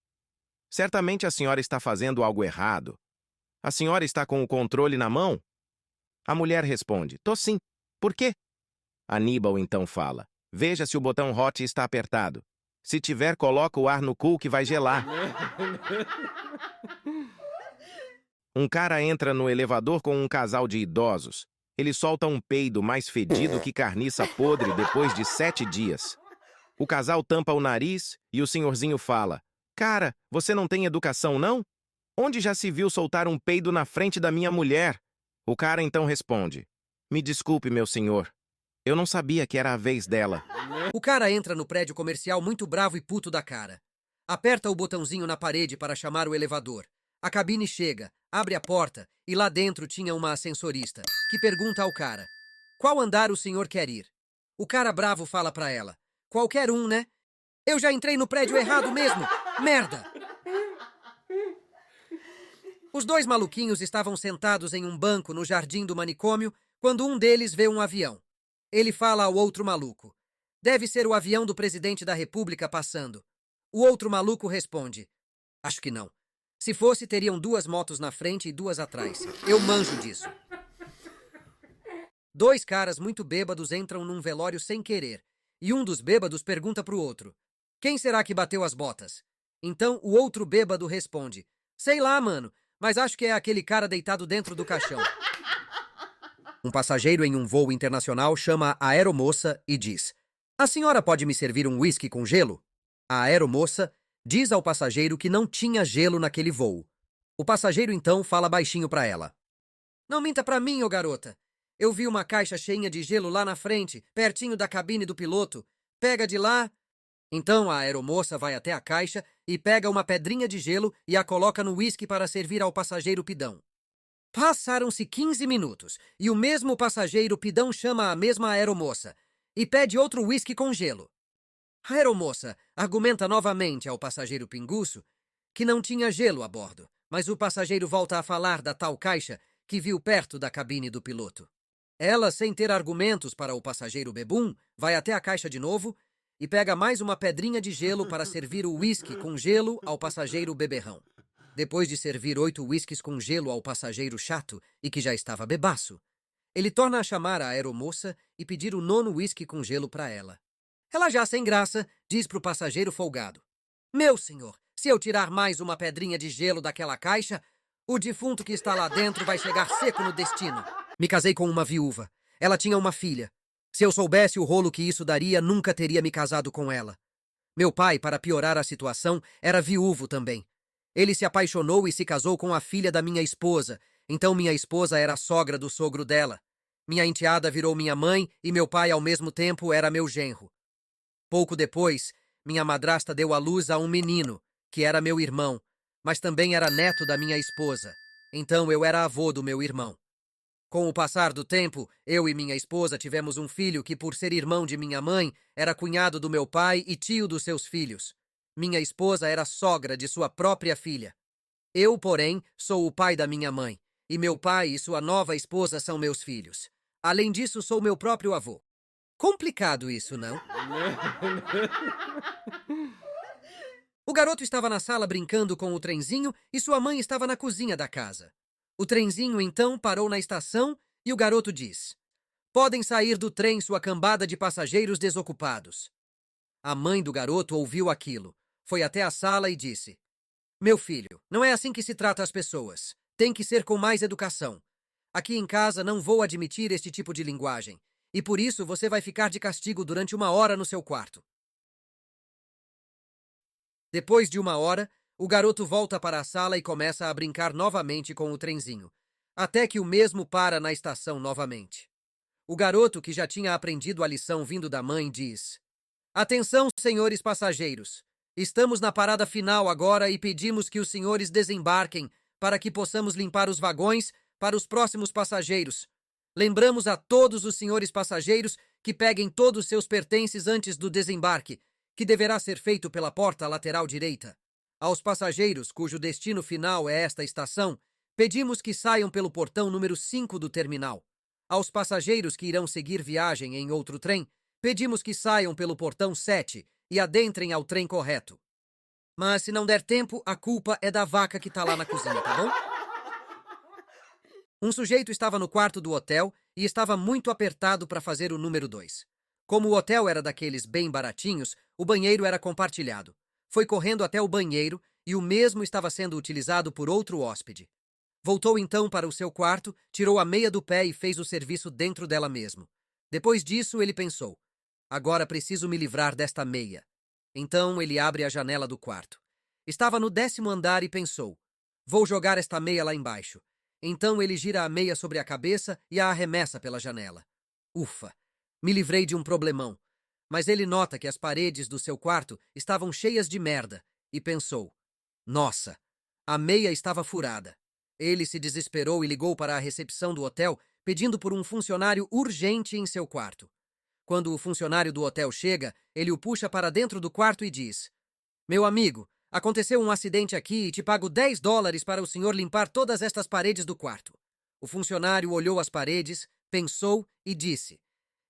Certamente a senhora está fazendo algo errado. A senhora está com o controle na mão? A mulher responde: Tô sim. Por quê? Aníbal então fala: Veja se o botão hot está apertado. Se tiver, coloca o ar no cu que vai gelar. Um cara entra no elevador com um casal de idosos. Ele solta um peido mais fedido que carniça podre depois de 7 dias. O casal tampa o nariz e o senhorzinho fala: Cara, você não tem educação, não? Onde já se viu soltar um peido na frente da minha mulher? O cara então responde: Me desculpe, meu senhor. Eu não sabia que era a vez dela. O cara entra no prédio comercial muito bravo e puto da cara. Aperta o botãozinho na parede para chamar o elevador. A cabine chega, abre a porta e lá dentro tinha uma ascensorista, que pergunta ao cara: Qual andar o senhor quer ir? O cara bravo fala pra ela: Qualquer um, né? Eu já entrei no prédio errado mesmo! Merda! Os dois maluquinhos estavam sentados em um banco no jardim do manicômio quando um deles vê um avião. Ele fala ao outro maluco: Deve ser o avião do presidente da República passando. O outro maluco responde: Acho que não. Se fosse, teriam 2 motos na frente e 2 atrás. Eu manjo disso. 2 caras muito bêbados entram num velório sem querer. E um dos bêbados pergunta pro outro: Quem será que bateu as botas? Então o outro bêbado responde: Sei lá, mano, mas acho que é aquele cara deitado dentro do caixão. Um passageiro em um voo internacional chama a aeromoça e diz: A senhora pode me servir um whisky com gelo? A aeromoça diz ao passageiro que não tinha gelo naquele voo. O passageiro então fala baixinho pra ela: Não minta pra mim, ô garota. Eu vi uma caixa cheinha de gelo lá na frente, pertinho da cabine do piloto. Pega de lá. Então a aeromoça vai até a caixa e pega uma pedrinha de gelo e a coloca no uísque para servir ao passageiro pidão. Passaram-se 15 minutos e o mesmo passageiro pidão chama a mesma aeromoça e pede outro uísque com gelo. A aeromoça argumenta novamente ao passageiro pinguço que não tinha gelo a bordo, mas o passageiro volta a falar da tal caixa que viu perto da cabine do piloto. Ela, sem ter argumentos para o passageiro bebum, vai até a caixa de novo e pega mais uma pedrinha de gelo para servir o uísque com gelo ao passageiro beberrão. Depois de servir 8 uísques com gelo ao passageiro chato e que já estava bebaço, ele torna a chamar a aeromoça e pedir o 9º uísque com gelo para ela. Ela, já sem graça, diz pro passageiro folgado: Meu senhor, se eu tirar mais uma pedrinha de gelo daquela caixa, o defunto que está lá dentro vai chegar seco no destino. Me casei com uma viúva. Ela tinha uma filha. Se eu soubesse o rolo que isso daria, nunca teria me casado com ela. Meu pai, para piorar a situação, era viúvo também. Ele se apaixonou e se casou com a filha da minha esposa. Então minha esposa era a sogra do sogro dela. Minha enteada virou minha mãe e meu pai, ao mesmo tempo, era meu genro. Pouco depois, minha madrasta deu à luz a um menino, que era meu irmão, mas também era neto da minha esposa. Então eu era avô do meu irmão. Com o passar do tempo, eu e minha esposa tivemos um filho que, por ser irmão de minha mãe, era cunhado do meu pai e tio dos seus filhos. Minha esposa era sogra de sua própria filha. Eu, porém, sou o pai da minha mãe, e meu pai e sua nova esposa são meus filhos. Além disso, sou meu próprio avô. Complicado isso, não? O garoto estava na sala brincando com o trenzinho e sua mãe estava na cozinha da casa. O trenzinho então parou na estação e o garoto diz: Podem sair do trem, sua cambada de passageiros desocupados. A mãe do garoto ouviu aquilo, foi até a sala e disse: Meu filho, não é assim que se trata as pessoas. Tem que ser com mais educação. Aqui em casa não vou admitir este tipo de linguagem, e por isso você vai ficar de castigo durante 1 hora no seu quarto. Depois de 1 hora, o garoto volta para a sala e começa a brincar novamente com o trenzinho, até que o mesmo para na estação novamente. O garoto, que já tinha aprendido a lição vindo da mãe, diz: Atenção, senhores passageiros! Estamos na parada final agora e pedimos que os senhores desembarquem para que possamos limpar os vagões para os próximos passageiros. Lembramos a todos os senhores passageiros que peguem todos os seus pertences antes do desembarque, que deverá ser feito pela porta lateral direita. Aos passageiros cujo destino final é esta estação, pedimos que saiam pelo portão número 5 do terminal. Aos passageiros que irão seguir viagem em outro trem, pedimos que saiam pelo portão 7 e adentrem ao trem correto. Mas se não der tempo, a culpa é da vaca que tá lá na cozinha, tá bom? Um sujeito estava no quarto do hotel e estava muito apertado para fazer o número 2. Como o hotel era daqueles bem baratinhos, o banheiro era compartilhado. Foi correndo até o banheiro e o mesmo estava sendo utilizado por outro hóspede. Voltou então para o seu quarto, tirou a meia do pé e fez o serviço dentro dela mesmo. Depois disso, ele pensou: agora preciso me livrar desta meia. Então ele abre a janela do quarto. Estava no 10º andar e pensou: vou jogar esta meia lá embaixo. Então ele gira a meia sobre a cabeça e a arremessa pela janela. Ufa! Me livrei de um problemão. Mas ele nota que as paredes do seu quarto estavam cheias de merda e pensou: nossa, a meia estava furada. Ele se desesperou e ligou para a recepção do hotel pedindo por um funcionário urgente em seu quarto. Quando o funcionário do hotel chega, ele o puxa para dentro do quarto e diz: meu amigo, aconteceu um acidente aqui e te pago $10 para o senhor limpar todas estas paredes do quarto. O funcionário olhou as paredes, pensou e disse: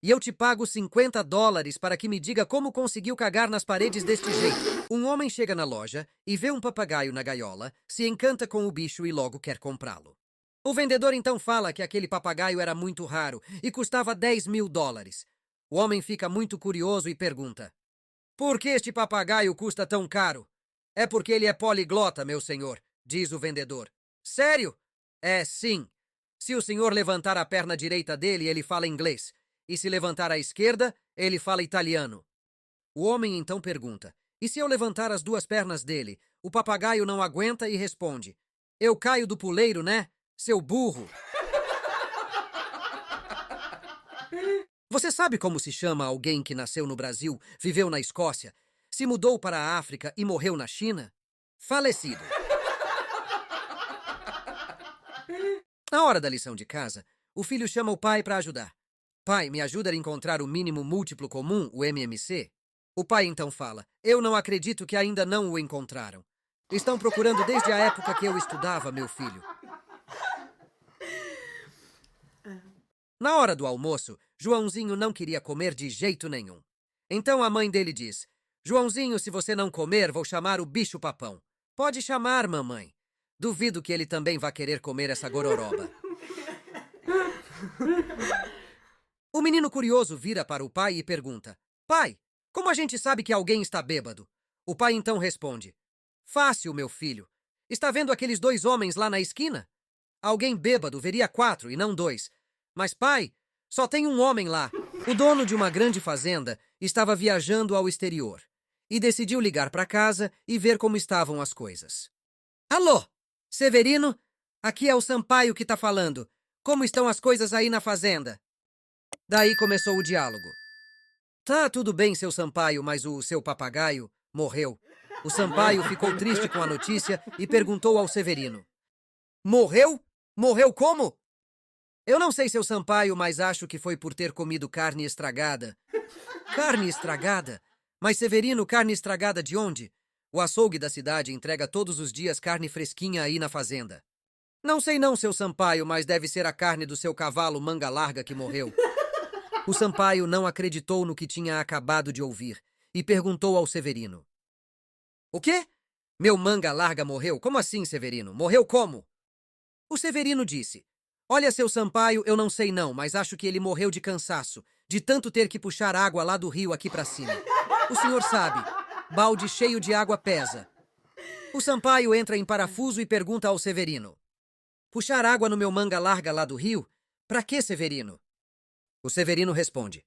e eu te pago $50 para que me diga como conseguiu cagar nas paredes deste jeito. Um homem chega na loja e vê um papagaio na gaiola, se encanta com o bicho e logo quer comprá-lo. O vendedor então fala que aquele papagaio era muito raro e custava $10.000. O homem fica muito curioso e pergunta: por que este papagaio custa tão caro? É porque ele é poliglota, meu senhor, diz o vendedor. Sério? É sim. Se o senhor levantar a perna direita dele, ele fala inglês. E se levantar a esquerda, ele fala italiano. O homem então pergunta: e se eu levantar as duas pernas dele? O papagaio não aguenta e responde: eu caio do puleiro, né, seu burro? Você sabe como se chama alguém que nasceu no Brasil, viveu na Escócia, se mudou para a África e morreu na China? Falecido. Na hora da lição de casa, o filho chama o pai para ajudar. Pai, me ajuda a encontrar o mínimo múltiplo comum, o MMC? O pai então fala: eu não acredito que ainda não o encontraram. Estão procurando desde a época que eu estudava, meu filho. Na hora do almoço, Joãozinho não queria comer de jeito nenhum. Então a mãe dele diz: Joãozinho, se você não comer, vou chamar o bicho-papão. Pode chamar, mamãe. Duvido que ele também vá querer comer essa gororoba. O menino curioso vira para o pai e pergunta: pai, como a gente sabe que alguém está bêbado? O pai então responde: fácil, meu filho. Está vendo aqueles 2 homens lá na esquina? Alguém bêbado veria 4 e não 2. Mas, pai, só tem um homem lá. O dono de uma grande fazenda estava viajando ao exterior e decidiu ligar para casa e ver como estavam as coisas. Alô, Severino? Aqui é o Sampaio que tá falando. Como estão as coisas aí na fazenda? Daí começou o diálogo. Tá tudo bem, seu Sampaio, mas o seu papagaio morreu. O Sampaio ficou triste com a notícia e perguntou ao Severino: morreu? Morreu como? Eu não sei, seu Sampaio, mas acho que foi por ter comido carne estragada. Carne estragada? Mas, Severino, carne estragada de onde? O açougue da cidade entrega todos os dias carne fresquinha aí na fazenda. Não sei não, seu Sampaio, mas deve ser a carne do seu cavalo manga larga que morreu. O Sampaio não acreditou no que tinha acabado de ouvir e perguntou ao Severino: o quê? Meu manga larga morreu? Como assim, Severino? Morreu como? O Severino disse: olha, seu Sampaio, eu não sei não, mas acho que ele morreu de cansaço, de tanto ter que puxar água lá do rio aqui pra cima. O senhor sabe, balde cheio de água pesa. O Sampaio entra em parafuso e pergunta ao Severino: puxar água no meu manga larga lá do rio? Pra quê, Severino? O Severino responde: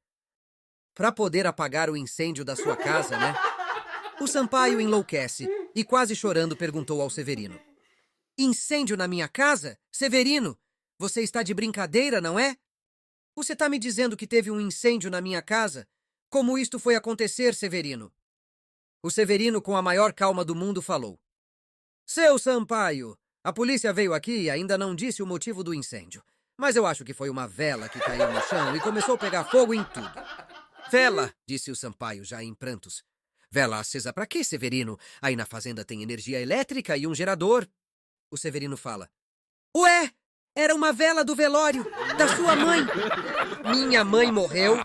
pra poder apagar o incêndio da sua casa, né? O Sampaio enlouquece e, quase chorando, perguntou ao Severino: incêndio na minha casa? Severino, você está de brincadeira, não é? Você está me dizendo que teve um incêndio na minha casa? Como isto foi acontecer, Severino? O Severino, com a maior calma do mundo, falou: seu Sampaio, a polícia veio aqui e ainda não disse o motivo do incêndio. Mas eu acho que foi uma vela que caiu no chão e começou a pegar fogo em tudo. Vela, disse o Sampaio, já em prantos. Vela acesa pra quê, Severino? Aí na fazenda tem energia elétrica e um gerador. O Severino fala: Ué, era uma vela do velório da sua mãe. Minha mãe morreu